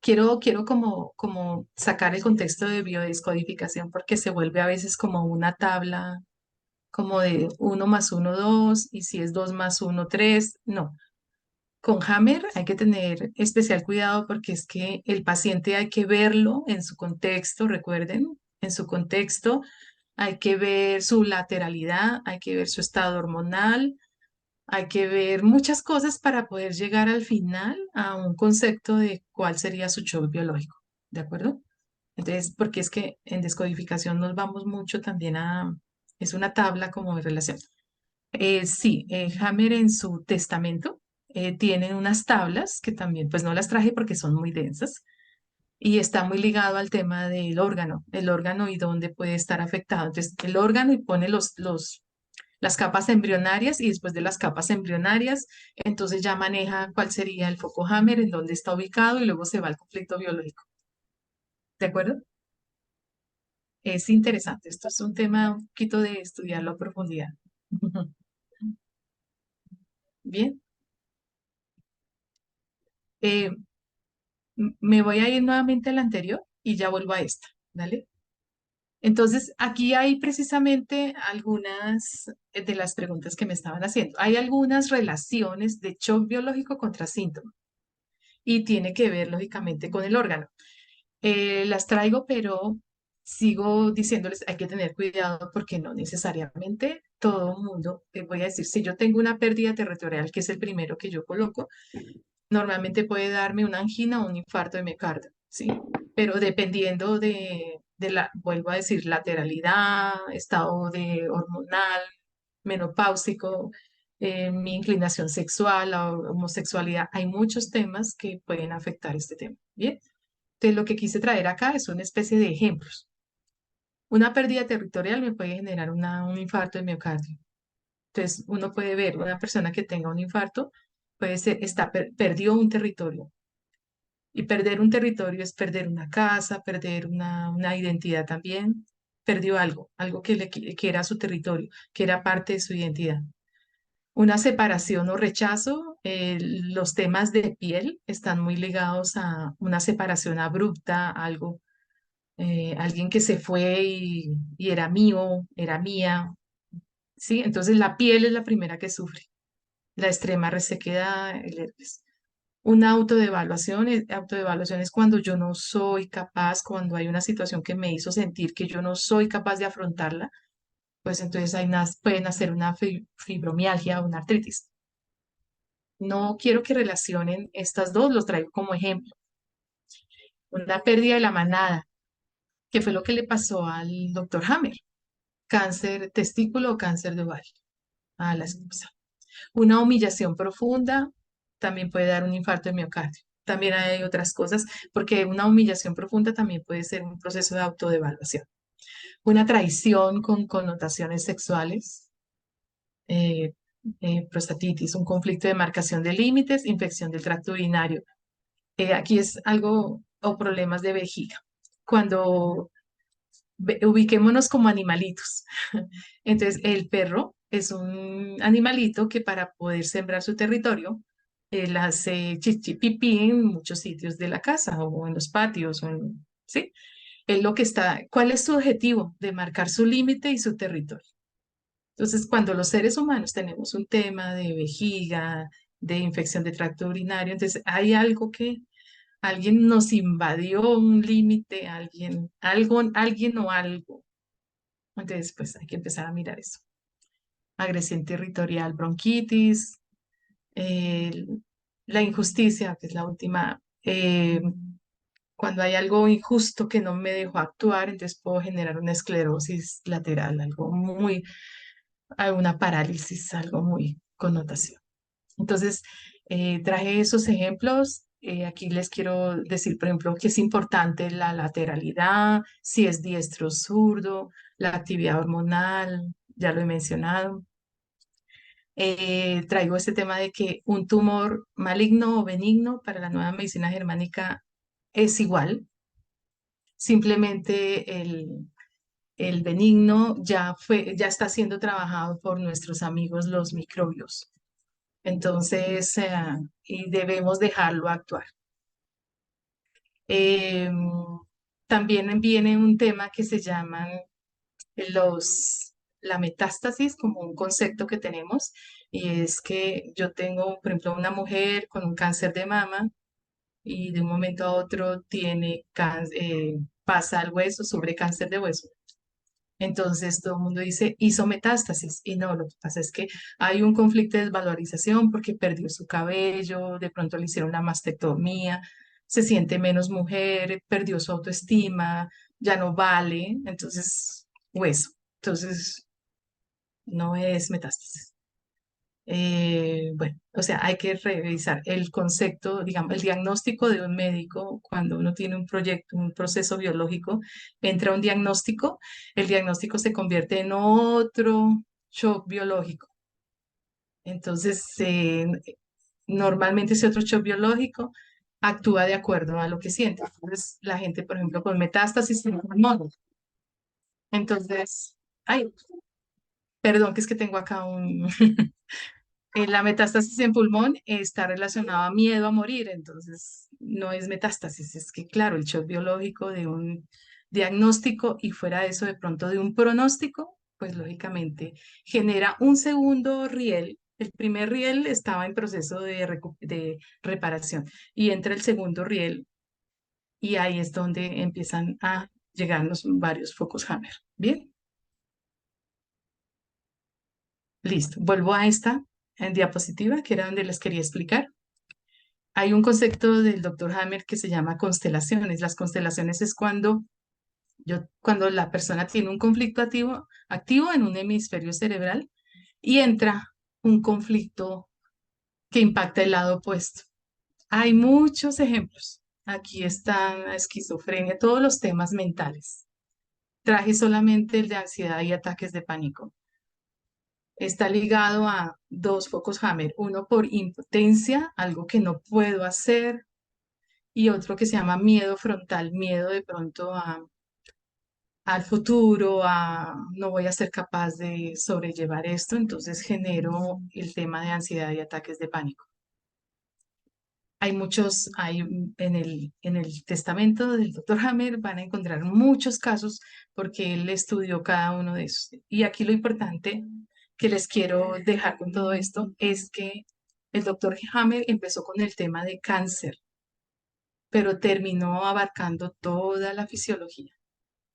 Quiero como sacar el contexto de biodescodificación porque se vuelve a veces como una tabla como de uno más uno 2 y si es 2 más uno 3 no. Con Hammer hay que tener especial cuidado porque es que el paciente hay que verlo en su contexto, recuerden, en su contexto hay que ver su lateralidad, hay que ver su estado hormonal, hay que ver muchas cosas para poder llegar al final a un concepto de cuál sería su shock biológico, ¿de acuerdo? Entonces, porque es que en descodificación nos vamos mucho también es una tabla como de relación. Sí, Hammer en su testamento tiene unas tablas que también, pues no las traje porque son muy densas y está muy ligado al tema del órgano, el órgano y dónde puede estar afectado. Entonces, el órgano y pone las capas embrionarias y después de las capas embrionarias, entonces ya maneja cuál sería el foco Hammer, en dónde está ubicado y luego se va al conflicto biológico. ¿De acuerdo? Es interesante. Esto es un tema un poquito de estudiarlo a profundidad. Bien. Eh, Me voy a ir nuevamente a la anterior y ya vuelvo a esta, ¿vale? Entonces, aquí hay precisamente algunas de las preguntas que me estaban haciendo. Hay algunas relaciones de shock biológico contra síntoma y tiene que ver, lógicamente, con el órgano. Las traigo, pero sigo diciéndoles, hay que tener cuidado porque no necesariamente todo el mundo, voy a decir, si yo tengo una pérdida territorial, que es el primero que yo coloco, normalmente puede darme una angina o un infarto de miocardio, ¿sí? Pero dependiendo de la, vuelvo a decir, lateralidad, estado de hormonal, menopáusico, mi inclinación sexual, la homosexualidad, hay muchos temas que pueden afectar este tema, ¿bien? Entonces, lo que quise traer acá es una especie de ejemplos. Una pérdida territorial me puede generar un infarto de miocardio. Entonces, uno puede ver una persona que tenga un infarto, puede ser, perdió un territorio. Y perder un territorio es perder una casa, perder una identidad también. Perdió algo, algo que era su territorio, que era parte de su identidad. Una separación o rechazo, los temas de piel están muy ligados a una separación abrupta, algo, alguien que se fue y era mío, era mía, ¿sí? Entonces la piel es la primera que sufre, la extrema resequedad, el herpes. Una autoevaluación es cuando yo no soy capaz, cuando hay una situación que me hizo sentir que yo no soy capaz de afrontarla, pues entonces ahí puede nacer una fibromialgia o una artritis. No quiero que relacionen estas dos, los traigo como ejemplo. Una pérdida de la manada, que fue lo que le pasó al doctor Hammer, cáncer testículo o cáncer de ovario a la esposa. Una humillación profunda también puede dar un infarto de miocardio. También hay otras cosas, porque una humillación profunda también puede ser un proceso de autodevaluación. Una traición con connotaciones sexuales, eh, prostatitis, un conflicto de marcación de límites, infección del tracto urinario. Aquí es algo o problemas de vejiga. Cuando ubiquémonos como animalitos. Entonces, el perro es un animalito que para poder sembrar su territorio, él hace chichi pipí en muchos sitios de la casa o en los patios, ¿sí? Él lo que está, ¿cuál es su objetivo? De marcar su límite y su territorio. Entonces, cuando los seres humanos tenemos un tema de vejiga, de infección de tracto urinario, entonces hay algo que alguien nos invadió un límite, alguien o algo. Entonces, pues hay que empezar a mirar eso. Agresión territorial, bronquitis, eh, la injusticia, que es la última. Cuando hay algo injusto que no me dejó actuar, entonces puedo generar una esclerosis lateral, una parálisis, algo muy connotación. Entonces, traje esos ejemplos. Aquí les quiero decir, por ejemplo, que es importante la lateralidad, si es diestro o zurdo, la actividad hormonal, ya lo he mencionado. Traigo este tema de que un tumor maligno o benigno para la nueva medicina germánica es igual, simplemente el benigno ya está siendo trabajado por nuestros amigos los microbios. Entonces, y debemos dejarlo actuar. Eh, También viene un tema que se llaman la metástasis como un concepto que tenemos, y es que yo tengo, por ejemplo, una mujer con un cáncer de mama y de un momento a otro pasa al hueso, sobre cáncer de hueso. Entonces todo el mundo dice, hizo metástasis. Y no, lo que pasa es que hay un conflicto de desvalorización porque perdió su cabello, de pronto le hicieron una mastectomía, se siente menos mujer, perdió su autoestima, ya no vale. Entonces, hueso. Entonces, no es metástasis. Bueno, o sea, hay que revisar el concepto, digamos, el diagnóstico de un médico cuando uno tiene un proyecto, un proceso biológico, entra un diagnóstico, el diagnóstico se convierte en otro shock biológico. Entonces, normalmente ese otro shock biológico actúa de acuerdo a lo que siente. Entonces, la gente, por ejemplo, con metástasis en el pulmón. Entonces, ay, perdón, que es que tengo acá un... La metástasis en pulmón está relacionada a miedo a morir, entonces no es metástasis, es que claro, el shock biológico de un diagnóstico y fuera de eso de pronto de un pronóstico, pues lógicamente genera un segundo riel. El primer riel estaba en proceso de reparación y entra el segundo riel y ahí es donde empiezan a llegarnos varios focos Hammer. Bien, listo. Vuelvo a esta diapositiva que era donde les quería explicar. Hay un concepto del doctor Hammer que se llama constelaciones. Las constelaciones es cuando la persona tiene un conflicto activo en un hemisferio cerebral y entra un conflicto que impacta el lado opuesto. Hay muchos ejemplos. Aquí están la esquizofrenia, todos los temas mentales. traje solamente el de ansiedad y ataques de pánico. Está ligado a dos focos Hammer, uno por impotencia, algo que no puedo hacer, y otro que se llama miedo frontal, miedo de pronto al futuro, a no voy a ser capaz de sobrellevar esto, entonces genero el tema de ansiedad y ataques de pánico. Hay muchos, en el testamento del doctor Hammer van a encontrar muchos casos porque él estudió cada uno de esos. Y aquí lo importante que les quiero dejar con todo esto es que el doctor Hammer empezó con el tema de cáncer, pero terminó abarcando toda la fisiología,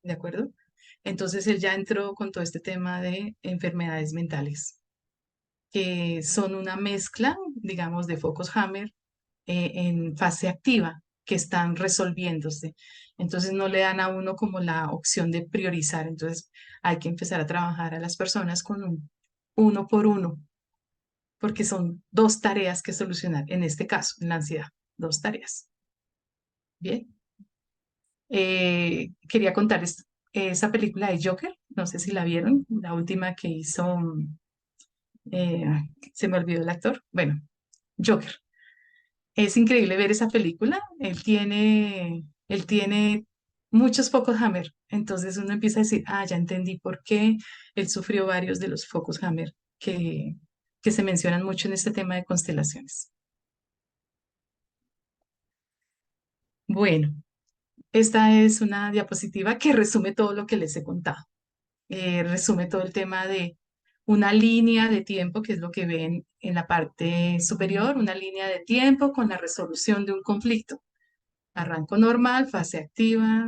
¿de acuerdo? Entonces él ya entró con todo este tema de enfermedades mentales, que son una mezcla, digamos, de focos Hammer en fase activa que están resolviéndose. Entonces no le dan a uno como la opción de priorizar. Entonces hay que empezar a trabajar a las personas con un uno por uno, porque son dos tareas que solucionar. En este caso, en la ansiedad, dos tareas. Bien. Quería contarles esa película de Joker. No sé si la vieron, la última que hizo, eh, se me olvidó el actor. Bueno, Joker. Es increíble ver esa película. Él tiene muchos focos Hammer. Entonces uno empieza a decir, ah, ya entendí por qué él sufrió varios de los focos Hammer que se mencionan mucho en este tema de constelaciones. Bueno, esta es una diapositiva que resume todo lo que les he contado. Resume todo el tema de una línea de tiempo, que es lo que ven en la parte superior, una línea de tiempo con la resolución de un conflicto. Arranco normal, fase activa,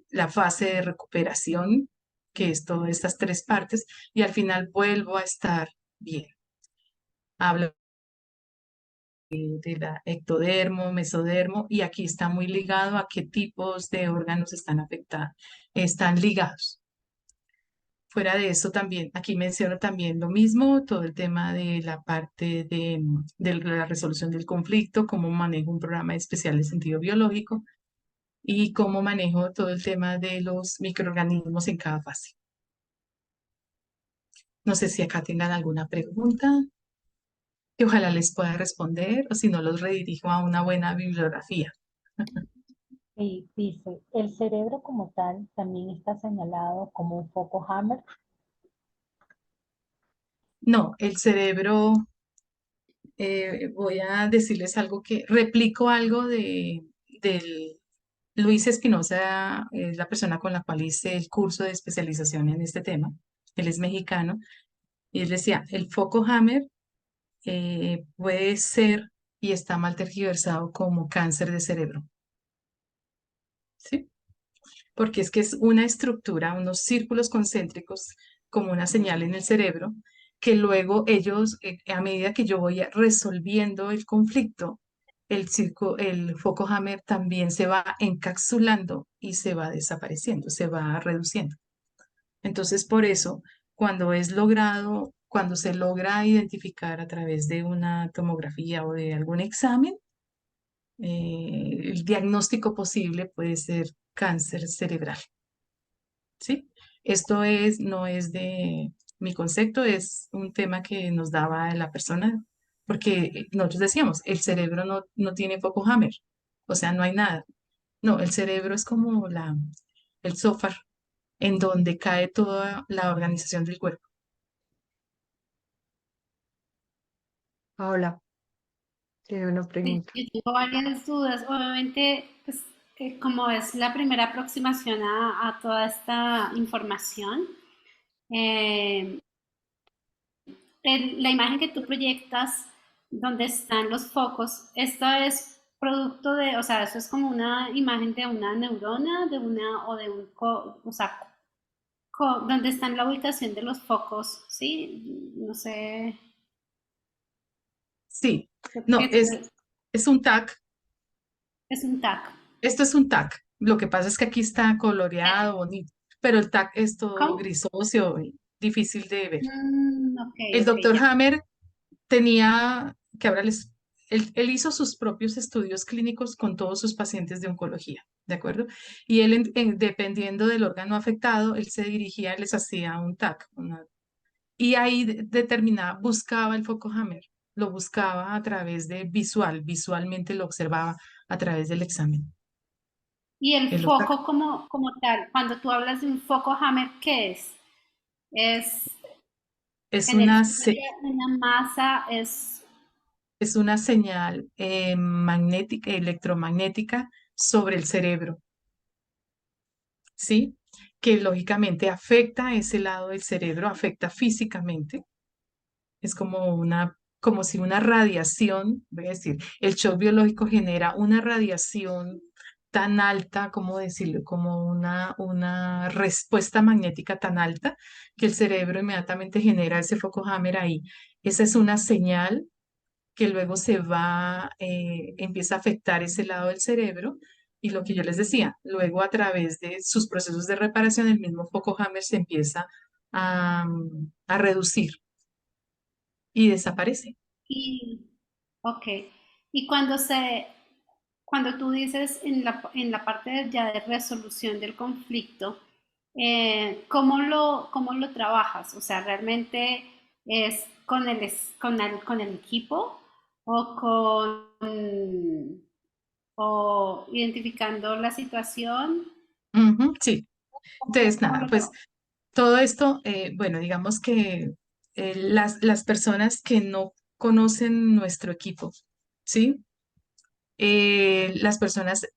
la fase de recuperación, que es todas estas tres partes, y al final vuelvo a estar bien. Hablo de la ectodermo, mesodermo, y aquí está muy ligado a qué tipos de órganos están afectados, están ligados. Fuera de eso también, aquí menciono también lo mismo, todo el tema de la parte de la resolución del conflicto, cómo manejo un programa especial de sentido biológico, y cómo manejo todo el tema de los microorganismos en cada fase. No sé si acá tengan alguna pregunta que ojalá les pueda responder o si no los redirijo a una buena bibliografía. Y dice, el cerebro como tal también está señalado como un foco Hammer. No, el cerebro, voy a decirles algo que replico algo del Luis Espinosa, es la persona con la cual hice el curso de especialización en este tema. Él es mexicano y él decía, el foco Hammer puede ser y está mal tergiversado como cáncer de cerebro, ¿sí? Porque es que es una estructura, unos círculos concéntricos como una señal en el cerebro, que luego ellos, a medida que yo voy resolviendo el conflicto, el foco Hammer también se va encapsulando y se va desapareciendo, se va reduciendo. Entonces, por eso, cuando se logra identificar a través de una tomografía o de algún examen, el diagnóstico posible puede ser cáncer cerebral, ¿sí? Esto no es de mi concepto, es un tema que nos daba la persona, porque nosotros decíamos, el cerebro no tiene foco Hammer, o sea, no hay nada. No, el cerebro es como el software en donde cae toda la organización del cuerpo. Paola, tiene una Sí, pregunta. yo tengo varias dudas. Obviamente, pues, como es la primera aproximación a toda esta información, eh, la imagen que tú proyectas, donde están los focos, ¿esto es producto de, o sea, eso es como una imagen de una neurona, de una, o de un, o sea, ¿dónde está la ubicación de los focos? Sí, no sé. Sí, ¿Qué, no, qué es un TAC. es un TAC? Esto es un TAC. Lo que pasa es que aquí está coloreado, bonito, pero el TAC es todo ¿Cómo? grisoso y difícil de ver. Mm, ok, El ok, doctor ya. Hammer tenía, que ahora les él hizo sus propios estudios clínicos con todos sus pacientes de oncología, ¿de acuerdo? Y él, dependiendo del órgano afectado, él se dirigía, les hacía un TAC, y ahí determinaba, buscaba el foco Hammer, lo buscaba a través de visualmente lo observaba a través del examen. Y el Él lo saca. foco como tal, cuando tú hablas de un foco Hammer, ¿qué es? ¿Es Es una, energía, una masa? es una señal magnética, electromagnética sobre el cerebro, ¿sí? Que lógicamente afecta a ese lado del cerebro, afecta físicamente. Es como si una radiación, voy a decir, el shock biológico genera una radiación tan alta, ¿cómo decirlo? Como una respuesta magnética tan alta que el cerebro inmediatamente genera ese foco Hammer ahí. Esa es una señal que luego empieza a afectar ese lado del cerebro. Y lo que yo les decía, luego a través de sus procesos de reparación, el mismo foco Hammer se empieza a reducir y desaparece. Y, ok. Y cuando tú dices en la parte ya de resolución del conflicto, cómo lo trabajas? O sea, ¿realmente es con el equipo o o identificando la situación? Ujú, sí, entonces Cómo nada, lo pues trabajas? todo esto, bueno, digamos que las personas que no conocen nuestro equipo, ¿sí? Las personas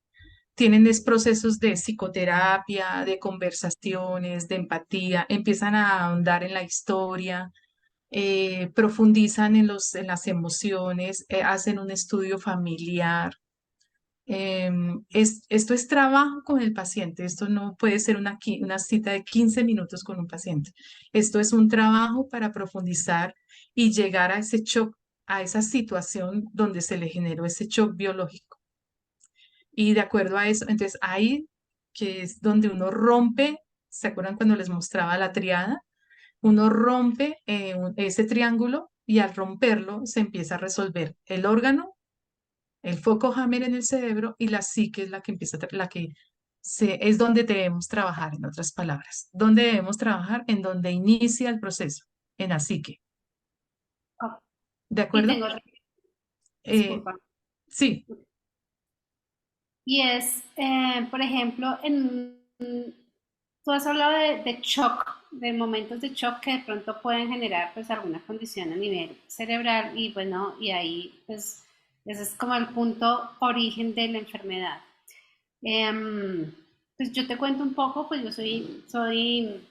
tienen procesos de psicoterapia, de conversaciones, de empatía, empiezan a ahondar en la historia, profundizan en las emociones, hacen un estudio familiar. Esto es trabajo con el paciente, esto no puede ser una cita de 15 minutos con un paciente. Esto es un trabajo para profundizar y llegar a ese shock, a esa situación donde se le generó ese shock biológico. Y de acuerdo a eso, entonces ahí que es donde uno rompe, ¿se acuerdan cuando les mostraba la triada? Uno rompe ese triángulo y al romperlo se empieza a resolver el órgano, el foco Hammer en el cerebro y la psique es la que empieza, es donde debemos trabajar, en otras palabras. ¿Dónde debemos trabajar? En donde inicia el proceso, en la psique. Oh, ¿De y acuerdo? tengo otra, Eh, disculpa. sí. Y por ejemplo, tú has hablado de shock, de momentos de shock que de pronto pueden generar pues alguna condición a nivel cerebral y bueno, y ahí pues ese es como el punto origen de la enfermedad. Em, pues yo te cuento un poco, pues yo soy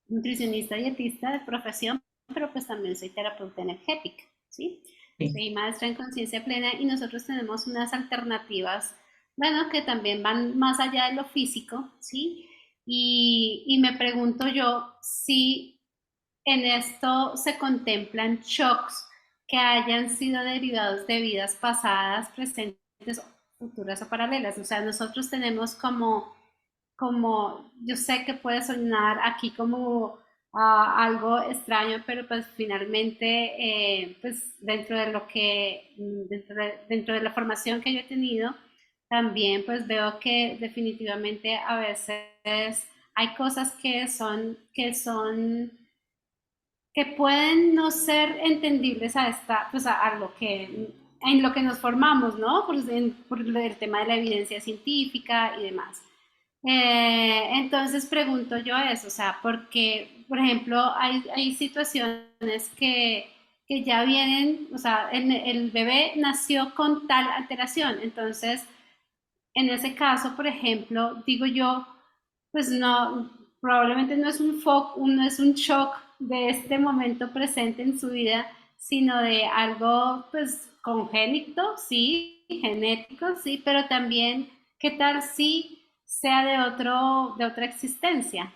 nutricionista dietista de profesión, pero pues también soy terapeuta energética, ¿sí? Sí. Soy maestra en conciencia plena y nosotros tenemos unas alternativas, bueno, que también van más allá de lo físico, ¿sí? Y me pregunto yo si en esto se contemplan shocks que hayan sido derivados de vidas pasadas, presentes, futuras o paralelas. O sea, nosotros tenemos como yo sé que puede sonar aquí como algo extraño, pero pues finalmente, pues dentro de dentro de la formación que yo he tenido, también pues veo que definitivamente a veces hay cosas que pueden no ser entendibles pues a lo en lo que nos formamos, ¿no? Por el tema de la evidencia científica y demás. Entonces pregunto yo eso, o sea, porque, por ejemplo, hay situaciones que ya vienen, o sea, el bebé nació con tal alteración, entonces, en ese caso, por ejemplo, digo yo, pues no, probablemente no es no es un shock de este momento presente en su vida, sino de algo, pues, congénito, sí, genético, sí, pero también, ¿qué tal si sea de otra existencia?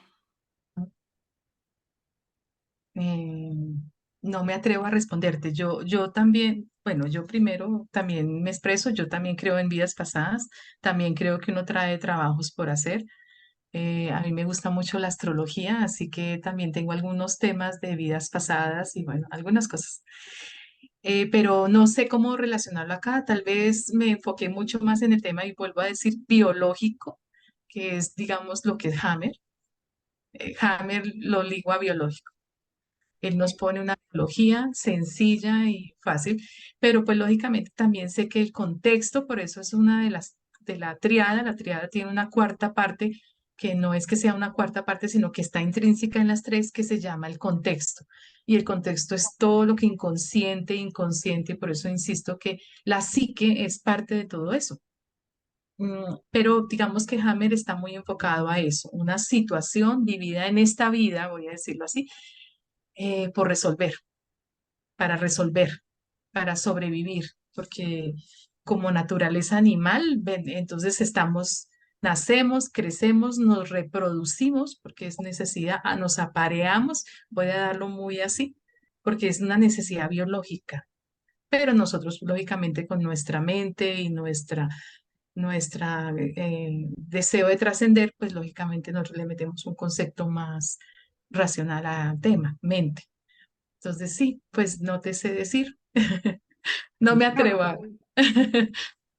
Eh, no me atrevo a responderte. Yo también, bueno, yo primero también me expreso, yo también creo en vidas pasadas, también creo que uno trae trabajos por hacer. A mí me gusta mucho la astrología, así que también tengo algunos temas de vidas pasadas y bueno, algunas cosas. pero no sé cómo relacionarlo acá. Tal vez me enfoqué mucho más en el tema y vuelvo a decir biológico, que es, digamos, lo que es Hammer. Hammer lo ligo a biológico. Él nos pone una biología sencilla y fácil, pero pues lógicamente también sé que el contexto, por eso es una de de la triada tiene una cuarta parte que no es que sea una cuarta parte, sino que está intrínseca en las tres, que se llama el contexto. Y el contexto es todo lo que inconsciente, y por eso insisto que la psique es parte de todo eso. Pero digamos que Hammer está muy enfocado a eso, una situación vivida en esta vida, voy a decirlo así, por resolver, para sobrevivir, porque como naturaleza animal, entonces nacemos, crecemos, nos reproducimos, porque es necesidad, nos apareamos, voy a darlo muy así, porque es una necesidad biológica. Pero nosotros, lógicamente, con nuestra mente y nuestra deseo de trascender, pues lógicamente nosotros le metemos un concepto más racional al tema, mente. Entonces sí, pues no te sé decir, no me atrevo a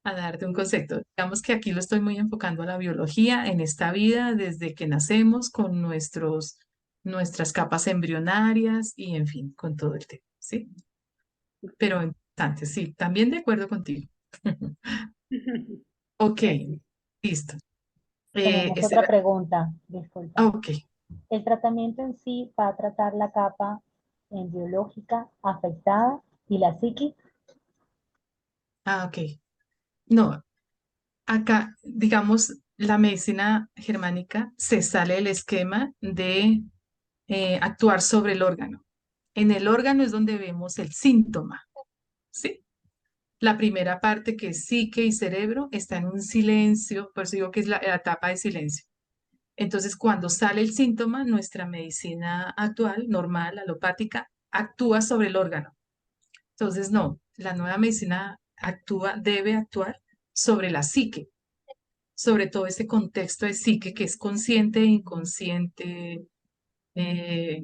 darte un concepto. Digamos que aquí lo estoy muy enfocando a la biología en esta vida, desde que nacemos, con nuestras capas embrionarias y en fin, con todo el tema, ¿sí? Pero importante, sí, también de acuerdo contigo. Ok, Gracias. listo. Tenemos Ese otra era- pregunta, disculpa. ok, ¿El tratamiento en sí va a tratar la capa biológica afectada y la psiquis? ok. No, acá, digamos, la medicina germánica se sale del esquema de actuar sobre el órgano. En el órgano es donde vemos el síntoma, ¿sí? La primera parte, que es psique y cerebro, está en un silencio, por eso digo que es la etapa de silencio. Entonces, cuando sale el síntoma, nuestra medicina actual, normal, alopática, actúa sobre el órgano. Entonces, no, la nueva medicina debe actuar sobre la psique, sobre todo ese contexto de psique que es consciente e inconsciente. eh,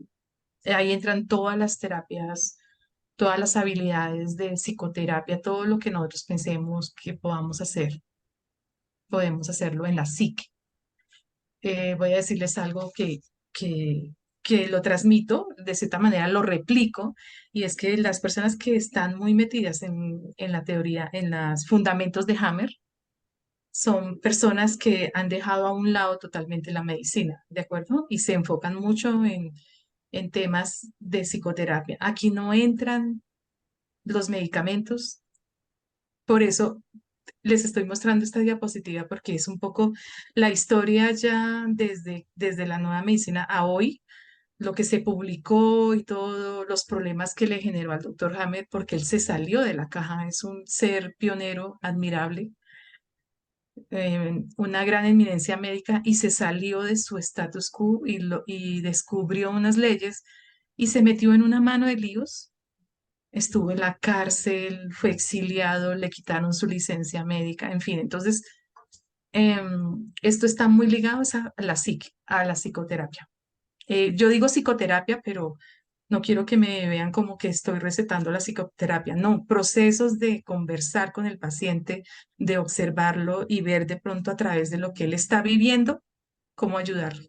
Ahí entran todas las terapias, todas las habilidades de psicoterapia, todo lo que nosotros pensemos que podemos hacerlo en la psique. Voy a decirles algo que lo transmito, de cierta manera lo replico, y es que las personas que están muy metidas en la teoría, en los fundamentos de Hammer, son personas que han dejado a un lado totalmente la medicina, ¿de acuerdo? Y se enfocan mucho en temas de psicoterapia. Aquí no entran los medicamentos, por eso les estoy mostrando esta diapositiva porque es un poco la historia ya desde la nueva medicina a hoy, lo que se publicó y todos los problemas que le generó al doctor Hamed porque él se salió de la caja, es un ser pionero admirable, una gran eminencia médica y se salió de su status quo y descubrió unas leyes y se metió en una mano de líos. Estuvo en la cárcel, fue exiliado, le quitaron su licencia médica, en fin. Entonces, esto está muy ligado es a la psique, a la psicoterapia. Yo digo psicoterapia, pero no quiero que me vean como que estoy recetando la psicoterapia. No, procesos de conversar con el paciente, de observarlo y ver de pronto a través de lo que él está viviendo, cómo ayudarlo.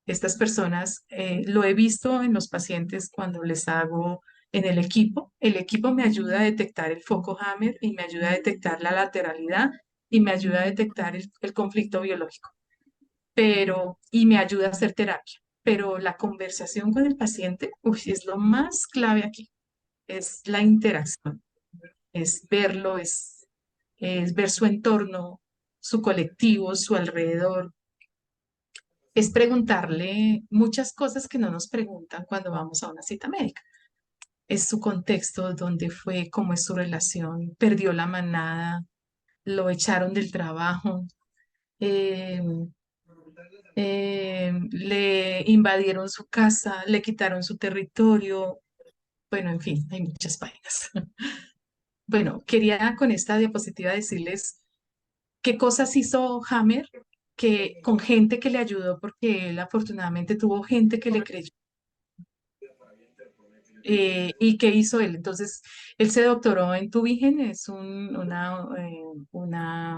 Estas personas, lo he visto en los pacientes cuando les hago en el equipo. El equipo me ayuda a detectar el foco Hammer y me ayuda a detectar la lateralidad y me ayuda a detectar el conflicto biológico, y me ayuda a hacer terapia. Pero la conversación con el paciente, uy, es lo más clave aquí, es la interacción, es verlo, es ver su entorno, su colectivo, su alrededor, es preguntarle muchas cosas que no nos preguntan cuando vamos a una cita médica. Es su contexto, dónde fue, cómo es su relación, perdió la manada, lo echaron del trabajo, eh, le invadieron su casa, le quitaron su territorio. Bueno, en fin, hay muchas páginas. Bueno, quería con esta diapositiva decirles qué cosas hizo Hammer con gente que le ayudó, porque él afortunadamente tuvo gente que le creyó. ¿Y qué hizo él? Entonces, él se doctoró en Tübingen, es una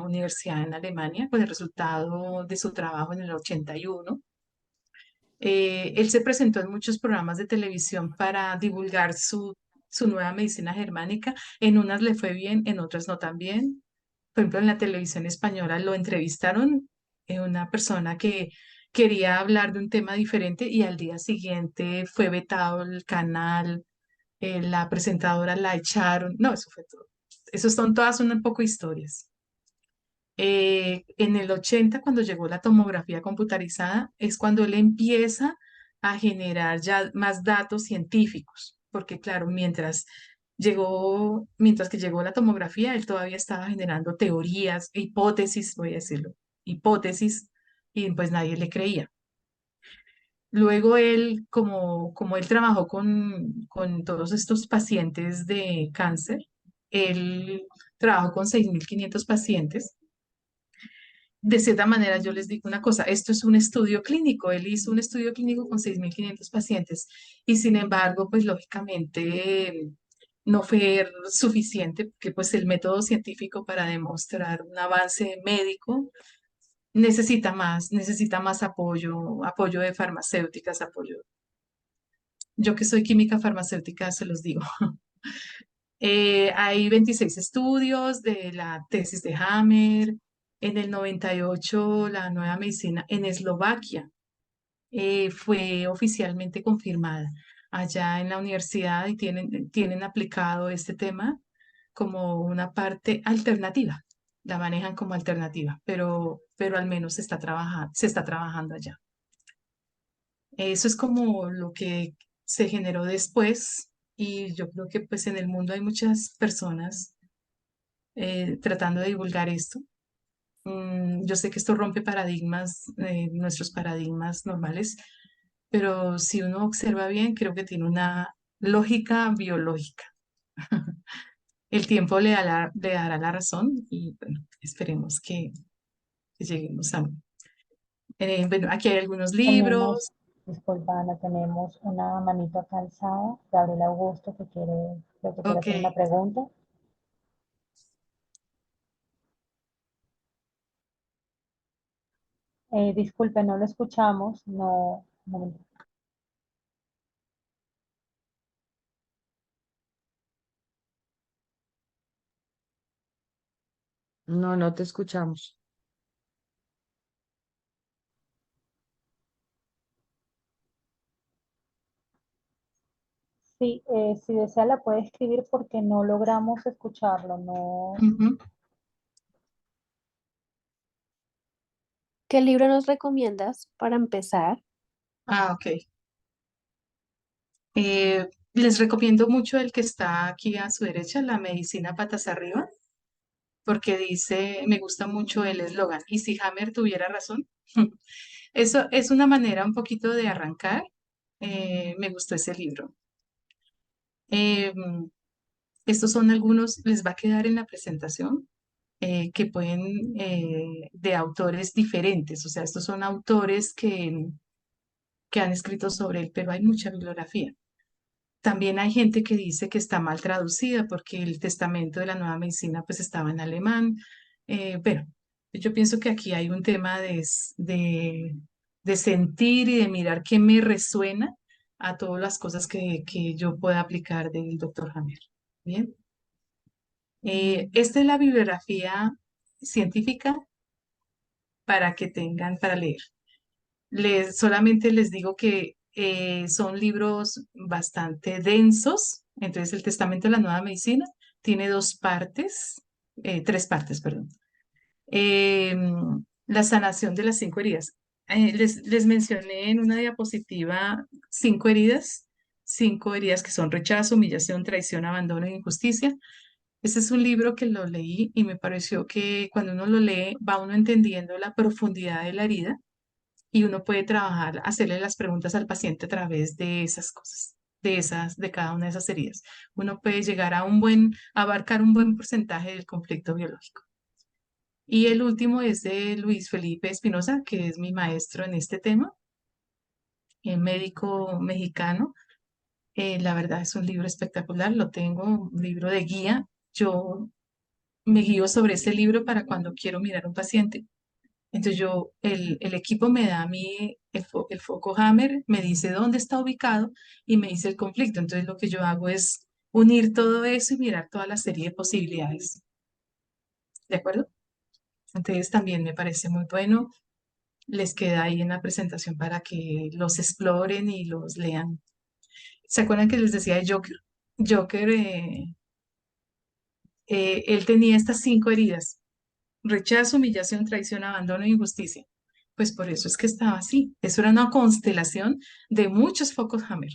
universidad en Alemania, con el resultado de su trabajo en el 81. Él se presentó en muchos programas de televisión para divulgar su nueva medicina germánica. En unas le fue bien, en otras no tan bien. Por ejemplo, en la televisión española lo entrevistaron una persona que quería hablar de un tema diferente y al día siguiente fue vetado el canal, la presentadora la echaron. No, eso fue todo. Eso son todas un poco historias. En el 80, cuando llegó la tomografía computarizada, es cuando él empieza a generar ya más datos científicos, porque claro, mientras que llegó la tomografía, él todavía estaba generando teorías, hipótesis, voy a decirlo, hipótesis, y pues nadie le creía. Luego él, como él trabajó con todos estos pacientes de cáncer, él trabajó con 6.500 pacientes. De cierta manera, yo les digo una cosa, esto es un estudio clínico, él hizo un estudio clínico con 6.500 pacientes y sin embargo, pues lógicamente no fue suficiente porque pues el método científico para demostrar un avance médico necesita más apoyo, apoyo de farmacéuticas, apoyo. Yo que soy química farmacéutica, se los digo. Hay 26 estudios de la tesis de Hammer. En el 98, la nueva medicina en Eslovaquia fue oficialmente confirmada allá en la universidad y tienen aplicado este tema como una parte alternativa. La manejan como alternativa, pero al menos se está trabajando allá. Eso es como lo que se generó después y yo creo que pues en el mundo hay muchas personas tratando de divulgar esto. Yo sé que esto rompe paradigmas, nuestros paradigmas normales, pero si uno observa bien, creo que tiene una lógica biológica. El tiempo le dará la razón y bueno, esperemos que lleguemos a... bueno, aquí hay algunos Tenemos, libros. disculpa Ana, tenemos una manito acá alzada, Gabriel Augusto, creo que quiere Ok, hacer una pregunta. Disculpe, no lo escuchamos, no, un momento. No, no te escuchamos. Sí, si desea la puede escribir porque no logramos escucharlo, no. ujú. ¿Qué libro nos recomiendas para empezar? Ah, ok. Les recomiendo mucho el que está aquí a su derecha, La medicina patas arriba, porque dice, me gusta mucho el eslogan, y si Hammer tuviera razón, eso es una manera un poquito de arrancar. Me gustó ese libro. Eh, Estos son algunos, les va a quedar en la presentación, que pueden, de autores diferentes, o sea, estos son autores que han escrito sobre él, pero hay mucha bibliografía. También hay gente que dice que está mal traducida porque el testamento de la nueva medicina pues estaba en alemán. Pero yo pienso que aquí hay un tema de sentir y de mirar qué me resuena a todas las cosas que yo pueda aplicar del doctor Hammer. Bien. Esta es la bibliografía científica para que tengan para leer. Solamente les digo que son libros bastante densos. Entonces, el Testamento de la Nueva Medicina tiene dos partes, tres partes, perdón. Eh, la sanación de las 5 heridas. Les mencioné en una diapositiva 5 heridas que son rechazo, humillación, traición, abandono e injusticia. Este es un libro que lo leí y me pareció que cuando uno lo lee va uno entendiendo la profundidad de la herida y uno puede trabajar, hacerle las preguntas al paciente a través de esas cosas, de cada una de esas heridas. Uno puede llegar a abarcar un buen porcentaje del conflicto biológico. Y el último es de Luis Felipe Espinosa, que es mi maestro en este tema, médico mexicano. La verdad es un libro espectacular, lo tengo, un libro de guía. Yo me guío sobre ese libro para cuando quiero mirar a un paciente. Entonces el equipo me da a mí el foco Hammer, me dice dónde está ubicado y me dice el conflicto. Entonces lo que yo hago es unir todo eso y mirar toda la serie de posibilidades. ¿De acuerdo? Entonces también me parece muy bueno. Les queda ahí en la presentación para que los exploren y los lean. ¿Se acuerdan que les decía de Joker? Joker, él tenía estas 5 heridas: rechazo, humillación, traición, abandono e injusticia. Pues por eso es que estaba así. Eso era una constelación de muchos focos Hammer.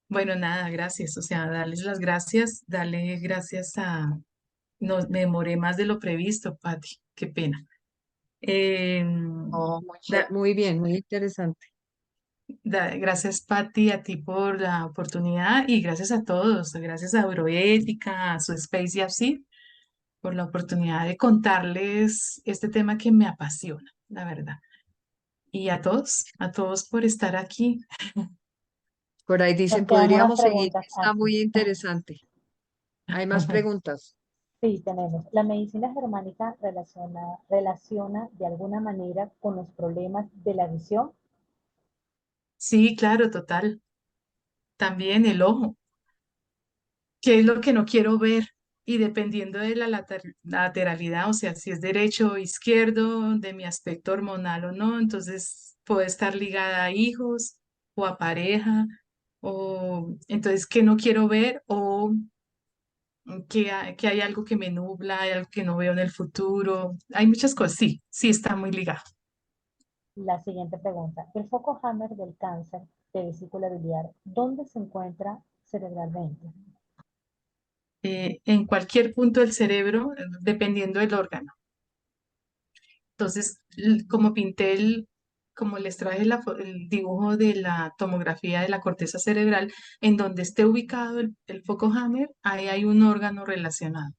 Bueno, nada, gracias. O sea, darles las gracias, darle gracias a... No, me demoré más de lo previsto, Patti. Qué pena. Oh, muy, Da- muy bien, muy interesante. Gracias, Patti, a ti por la oportunidad y gracias a todos. Gracias a Euroética, a su Space y así, por la oportunidad de contarles este tema que me apasiona, la verdad. Y a todos por estar aquí. Por ahí dicen, Nos quedan unas podríamos seguir, preguntas está aquí. muy interesante. Hay más preguntas. Sí, tenemos. La medicina germánica relaciona de alguna manera con los problemas de la visión. Sí, claro, total. También el ojo, qué es lo que no quiero ver. Y dependiendo de la lateralidad, o sea, si es derecho o izquierdo, de mi aspecto hormonal o no, entonces puede estar ligada a hijos o a pareja, o entonces qué no quiero ver, o que hay algo que me nubla, hay algo que no veo en el futuro. Hay muchas cosas, sí, sí está muy ligado. La siguiente pregunta. El foco Hammer del cáncer de vesícula biliar, ¿dónde se encuentra cerebralmente? En cualquier punto del cerebro, dependiendo del órgano. Entonces, como pinté como les traje el dibujo de la tomografía de la corteza cerebral, en donde esté ubicado el foco Hammer, ahí hay un órgano relacionado.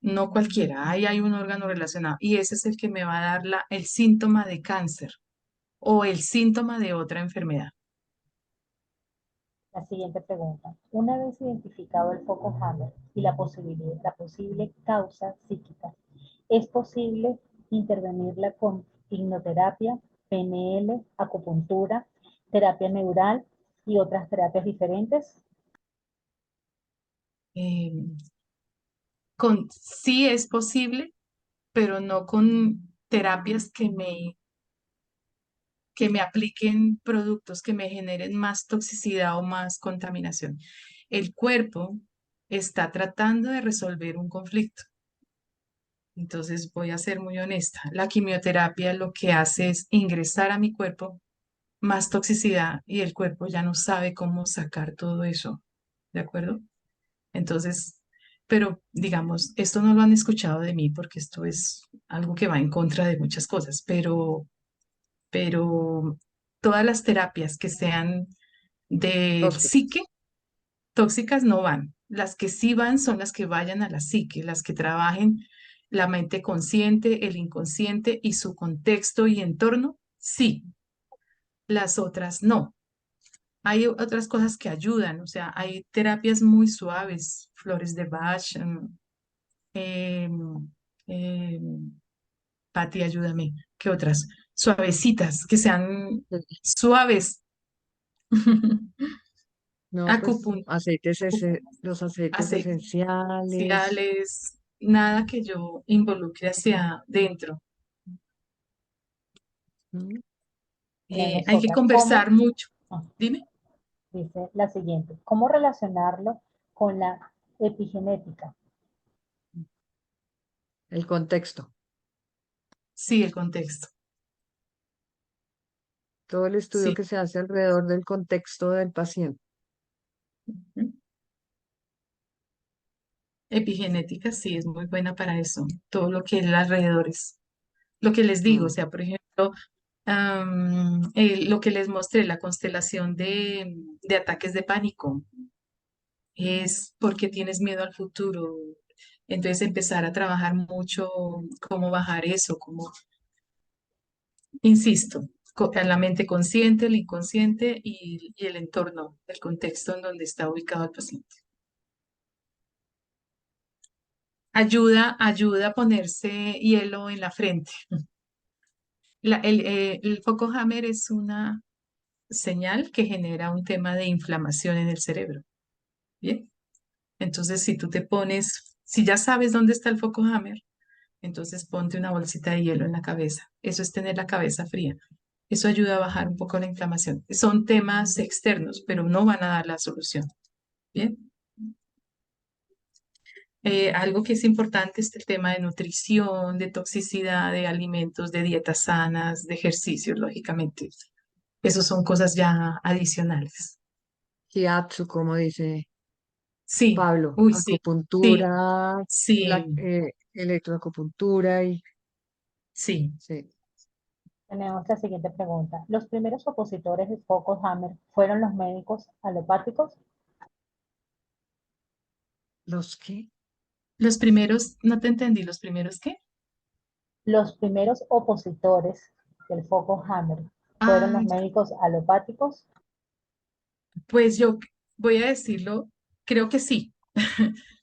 No cualquiera, ahí hay un órgano relacionado. Y ese es el que me va a dar el síntoma de cáncer o el síntoma de otra enfermedad. La siguiente pregunta. Una vez identificado el foco Hammer y la posible causa psíquica, ¿es posible intervenirla con hipnoterapia, PNL, acupuntura, terapia neural y otras terapias diferentes? Eh, sí es posible, pero no con terapias que me apliquen productos que me generen más toxicidad o más contaminación. El cuerpo está tratando de resolver un conflicto. Entonces voy a ser muy honesta. La quimioterapia lo que hace es ingresar a mi cuerpo más toxicidad y el cuerpo ya no sabe cómo sacar todo eso. ¿De acuerdo? Entonces, pero digamos, esto no lo han escuchado de mí porque esto es algo que va en contra de muchas cosas, pero todas las terapias que sean de Tóxicas. psique, tóxicas no van. Las que sí van son las que vayan a la psique, las que trabajen la mente consciente, el inconsciente y su contexto y entorno, sí. Las otras no. Hay otras cosas que ayudan, o sea, hay terapias muy suaves, flores de Bach, em, Pati, ayúdame. ¿Qué otras? Suavecitas, que sean suaves. No, pues Acupuntura, aceites, los aceites aceites esenciales. esenciales, nada que yo involucre hacia dentro. ¿No? Tenemos Hay que otra. ¿Cómo? conversar mucho. Ah, Dime. dice la siguiente. ¿Cómo relacionarlo con la epigenética? El contexto. Sí, el contexto. Todo el estudio Sí. que se hace alrededor del contexto del paciente. Ujú. Epigenética sí es muy buena para eso. Todo lo que es alrededores. Lo que les digo, o Mm. sea, por ejemplo, lo que les mostré, la constelación de ataques de pánico, es porque tienes miedo al futuro. Entonces empezar a trabajar mucho cómo bajar eso, cómo, insisto, a la mente consciente, el inconsciente y el entorno, el contexto en donde está ubicado el paciente. Ayuda a ponerse hielo en la frente. El foco Hammer es una señal que genera un tema de inflamación en el cerebro. ¿Bien? Entonces, si tú te pones, si ya sabes dónde está el foco Hammer, entonces ponte una bolsita de hielo en la cabeza. Eso es tener la cabeza fría. Eso ayuda a bajar un poco la inflamación. Son temas externos, pero no van a dar la solución. ¿Bien? Algo que es importante es el tema de nutrición, de toxicidad, de alimentos, de dietas sanas, de ejercicios, lógicamente. Esas son cosas ya adicionales. Shiatsu, como dice Sí, Pablo, uy, sí, sí, acupuntura, sí, electroacupuntura y sí. sí. Tenemos la siguiente pregunta. ¿Los primeros opositores de focos Hammer fueron los médicos alopáticos? ¿Los qué? Los primeros, no te entendí, ¿los primeros qué? Los primeros opositores del foco Hammer fueron Ah, los médicos alopáticos. pues yo voy a decirlo, creo que sí,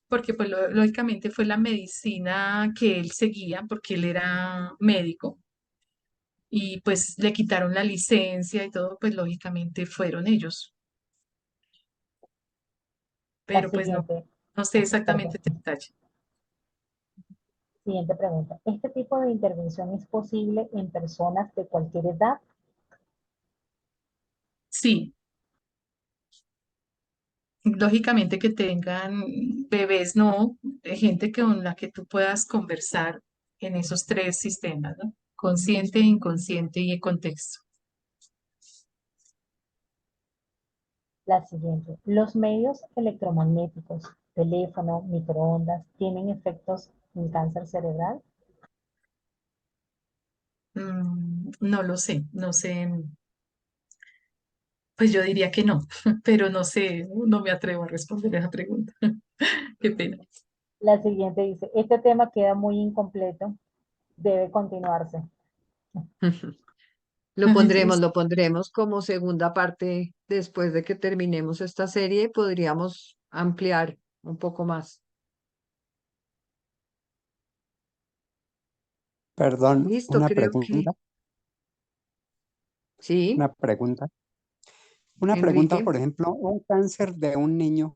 porque pues lógicamente fue la medicina que él seguía, porque él era médico, y pues le quitaron la licencia y todo, pues lógicamente fueron ellos, La pero pues no, siguiente, no sé perdón, exactamente el detalle. siguiente pregunta. ¿Este tipo de intervención es posible en personas de cualquier edad? Sí, lógicamente que tengan bebés, no, gente con la que tú puedas conversar en esos tres sistemas, ¿no? Consciente, inconsciente y el contexto. La siguiente. ¿Los medios electromagnéticos, teléfono, microondas, tienen efectos en cáncer cerebral? No lo sé, no sé, pues yo diría que no, pero no sé, no me atrevo a responder esa pregunta. Qué pena. La siguiente dice, este tema queda muy incompleto, debe continuarse. Ay, Dios. Lo pondremos como segunda parte después de que terminemos esta serie. Podríamos ampliar un poco más. Perdón, Listo, creo que sí, una pregunta. Una pregunta, Enrique. por ejemplo, un cáncer de un niño,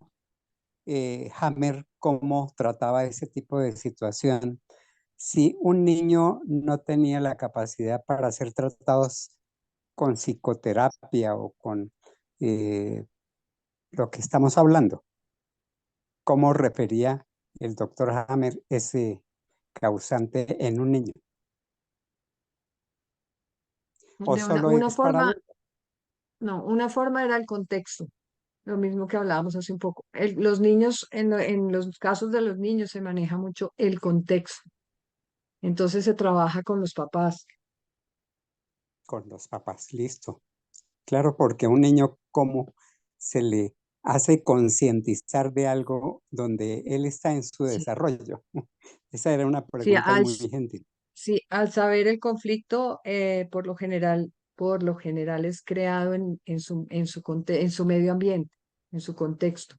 Hammer, ¿cómo trataba ese tipo de situación? Si un niño no tenía la capacidad para ser tratados con psicoterapia o con eh, lo que estamos hablando, ¿cómo refería el doctor Hammer ese causante en un niño? ¿O De solo una es para forma, adultos? no, una forma era el contexto, lo mismo que hablábamos hace un poco. Los niños, en los casos de los niños se maneja mucho el contexto. Entonces se trabaja con los papás. Con los papás, listo. Claro, porque un niño, ¿cómo se le hace concientizar de algo donde él está en su Sí, desarrollo? Esa era una sí, pregunta muy gentil. sí, al saber el conflicto, por lo general es creado en su medio ambiente, en su contexto.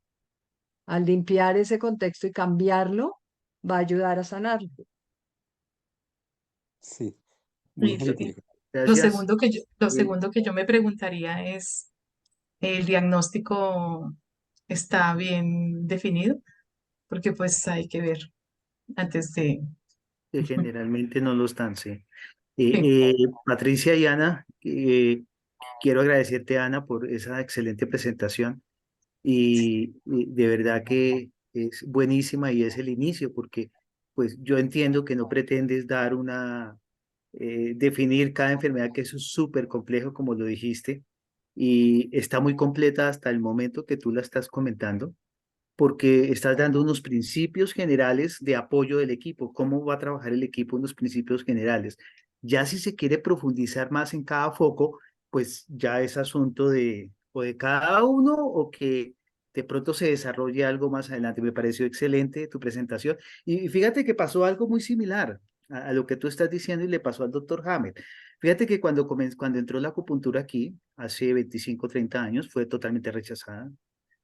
Al limpiar ese contexto y cambiarlo, va a ayudar a sanarlo. Sí, muy Y lo, y gentil. Gracias. lo Eh, segundo que yo me preguntaría es, ¿el diagnóstico está bien definido? Porque pues hay que ver antes de... que generalmente no lo están, sí. Sí. Patricia y Ana, quiero agradecerte, Ana, por esa excelente presentación y de verdad que es buenísima y es el inicio, porque pues yo entiendo que no pretendes dar definir cada enfermedad, que eso es súper complejo, como lo dijiste, y está muy completa hasta el momento que tú la estás comentando, porque estás dando unos principios generales de apoyo del equipo, cómo va a trabajar el equipo, unos principios generales. Ya si se quiere profundizar más en cada foco, pues ya es asunto de o de cada uno o que de pronto se desarrolle algo más adelante. Me pareció excelente tu presentación y fíjate que pasó algo muy similar. a lo que tú estás diciendo y le pasó al doctor Hammer. Fíjate que cuando entró la acupuntura aquí, hace 25, 30 años, fue totalmente rechazada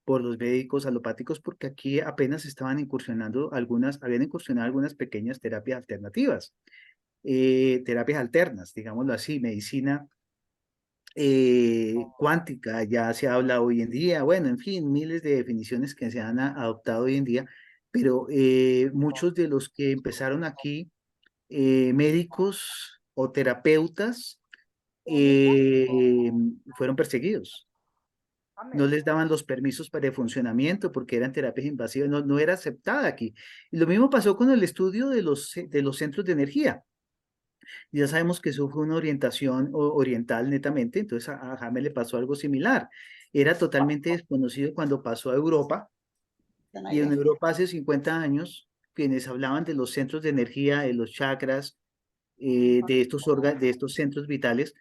por los médicos alopáticos porque aquí apenas estaban incursionando habían incursionado algunas pequeñas terapias alternativas, terapias alternas, digámoslo así, medicina cuántica, ya se habla hoy en día, bueno, en fin, miles de definiciones que se han adoptado hoy en día, pero muchos de los que empezaron aquí, médicos o terapeutas, fueron perseguidos. No les daban los permisos para el funcionamiento porque eran terapias invasivas, no era aceptada aquí. Y lo mismo pasó con el estudio de los centros de energía. Ya sabemos que eso fue una orientación oriental netamente, entonces a James le pasó algo similar. Era totalmente desconocido cuando pasó a Europa, y en Europa hace 50 años, quienes hablaban de los centros de energía, de los chakras, de estos centros vitales,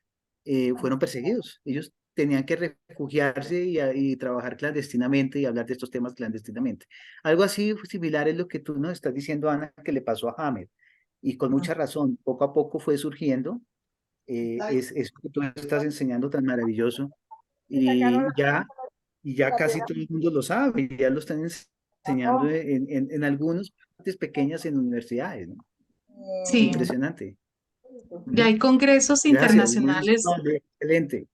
fueron perseguidos. Ellos tenían que refugiarse y trabajar clandestinamente y hablar de estos temas clandestinamente. Algo así similar es lo que tú nos estás diciendo, Ana, que le pasó a Hamed. Y con mucha razón, poco a poco fue surgiendo. Es eso que tú estás enseñando tan maravilloso. Y ya casi todo el mundo lo sabe, ya lo están enseñando en algunas partes pequeñas en universidades, ¿no? Sí, Impresionante. y hay congresos Gracias, muy internacionales, amable, excelente.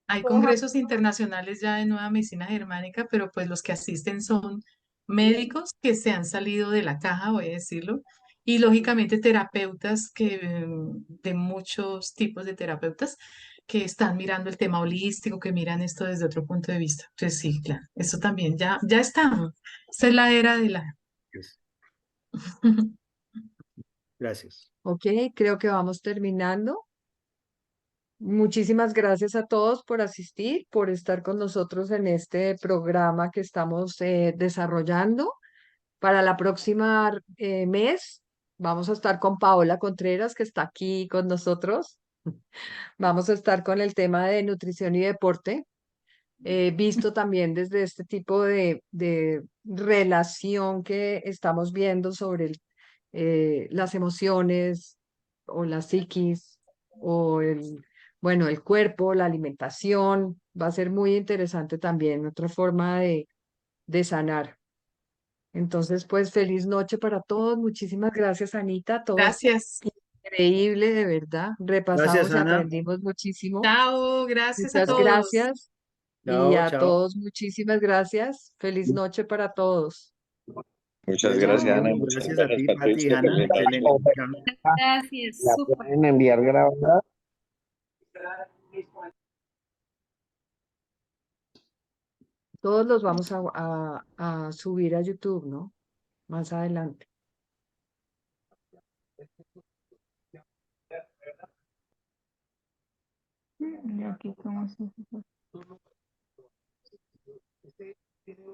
hay congresos internacionales ya de nueva medicina germánica, pero pues los que asisten son médicos que se han salido de la caja, voy a decirlo, y lógicamente terapeutas de muchos tipos de terapeutas que están mirando el tema holístico, que miran esto desde otro punto de vista. Entonces sí, claro, eso también ya está. Esta es la era de la... Pues, gracias. Ok, creo que vamos terminando. Muchísimas gracias a todos por asistir, por estar con nosotros en este programa que estamos desarrollando. Para la próxima mes vamos a estar con Paola Contreras, que está aquí con nosotros. Vamos a estar con el tema de nutrición y deporte, visto también desde este tipo de relación que estamos viendo sobre las emociones o la psiquis o bueno, el cuerpo, la alimentación. Va a ser muy interesante también, otra forma de sanar. Entonces, pues feliz noche para todos. Muchísimas gracias, Anita. Todo Gracias. increíble, de verdad. Gracias, Repasamos y Ana. aprendimos muchísimo. Chao, gracias a Muchas todos. gracias. Y Chao, a chao. todos, muchísimas gracias. Feliz noche para todos. Muchas Gracias, gracias, Ana. Mauro. Muchas Gracias a gracias, ti, Pati y Patricia, por Ana. la Excelente. invitación. Chao. Gracias, La súper. pueden enviar grabada. Todos los vamos a subir a YouTube, ¿no? Más adelante. Y aquí, ¿cómo se hace?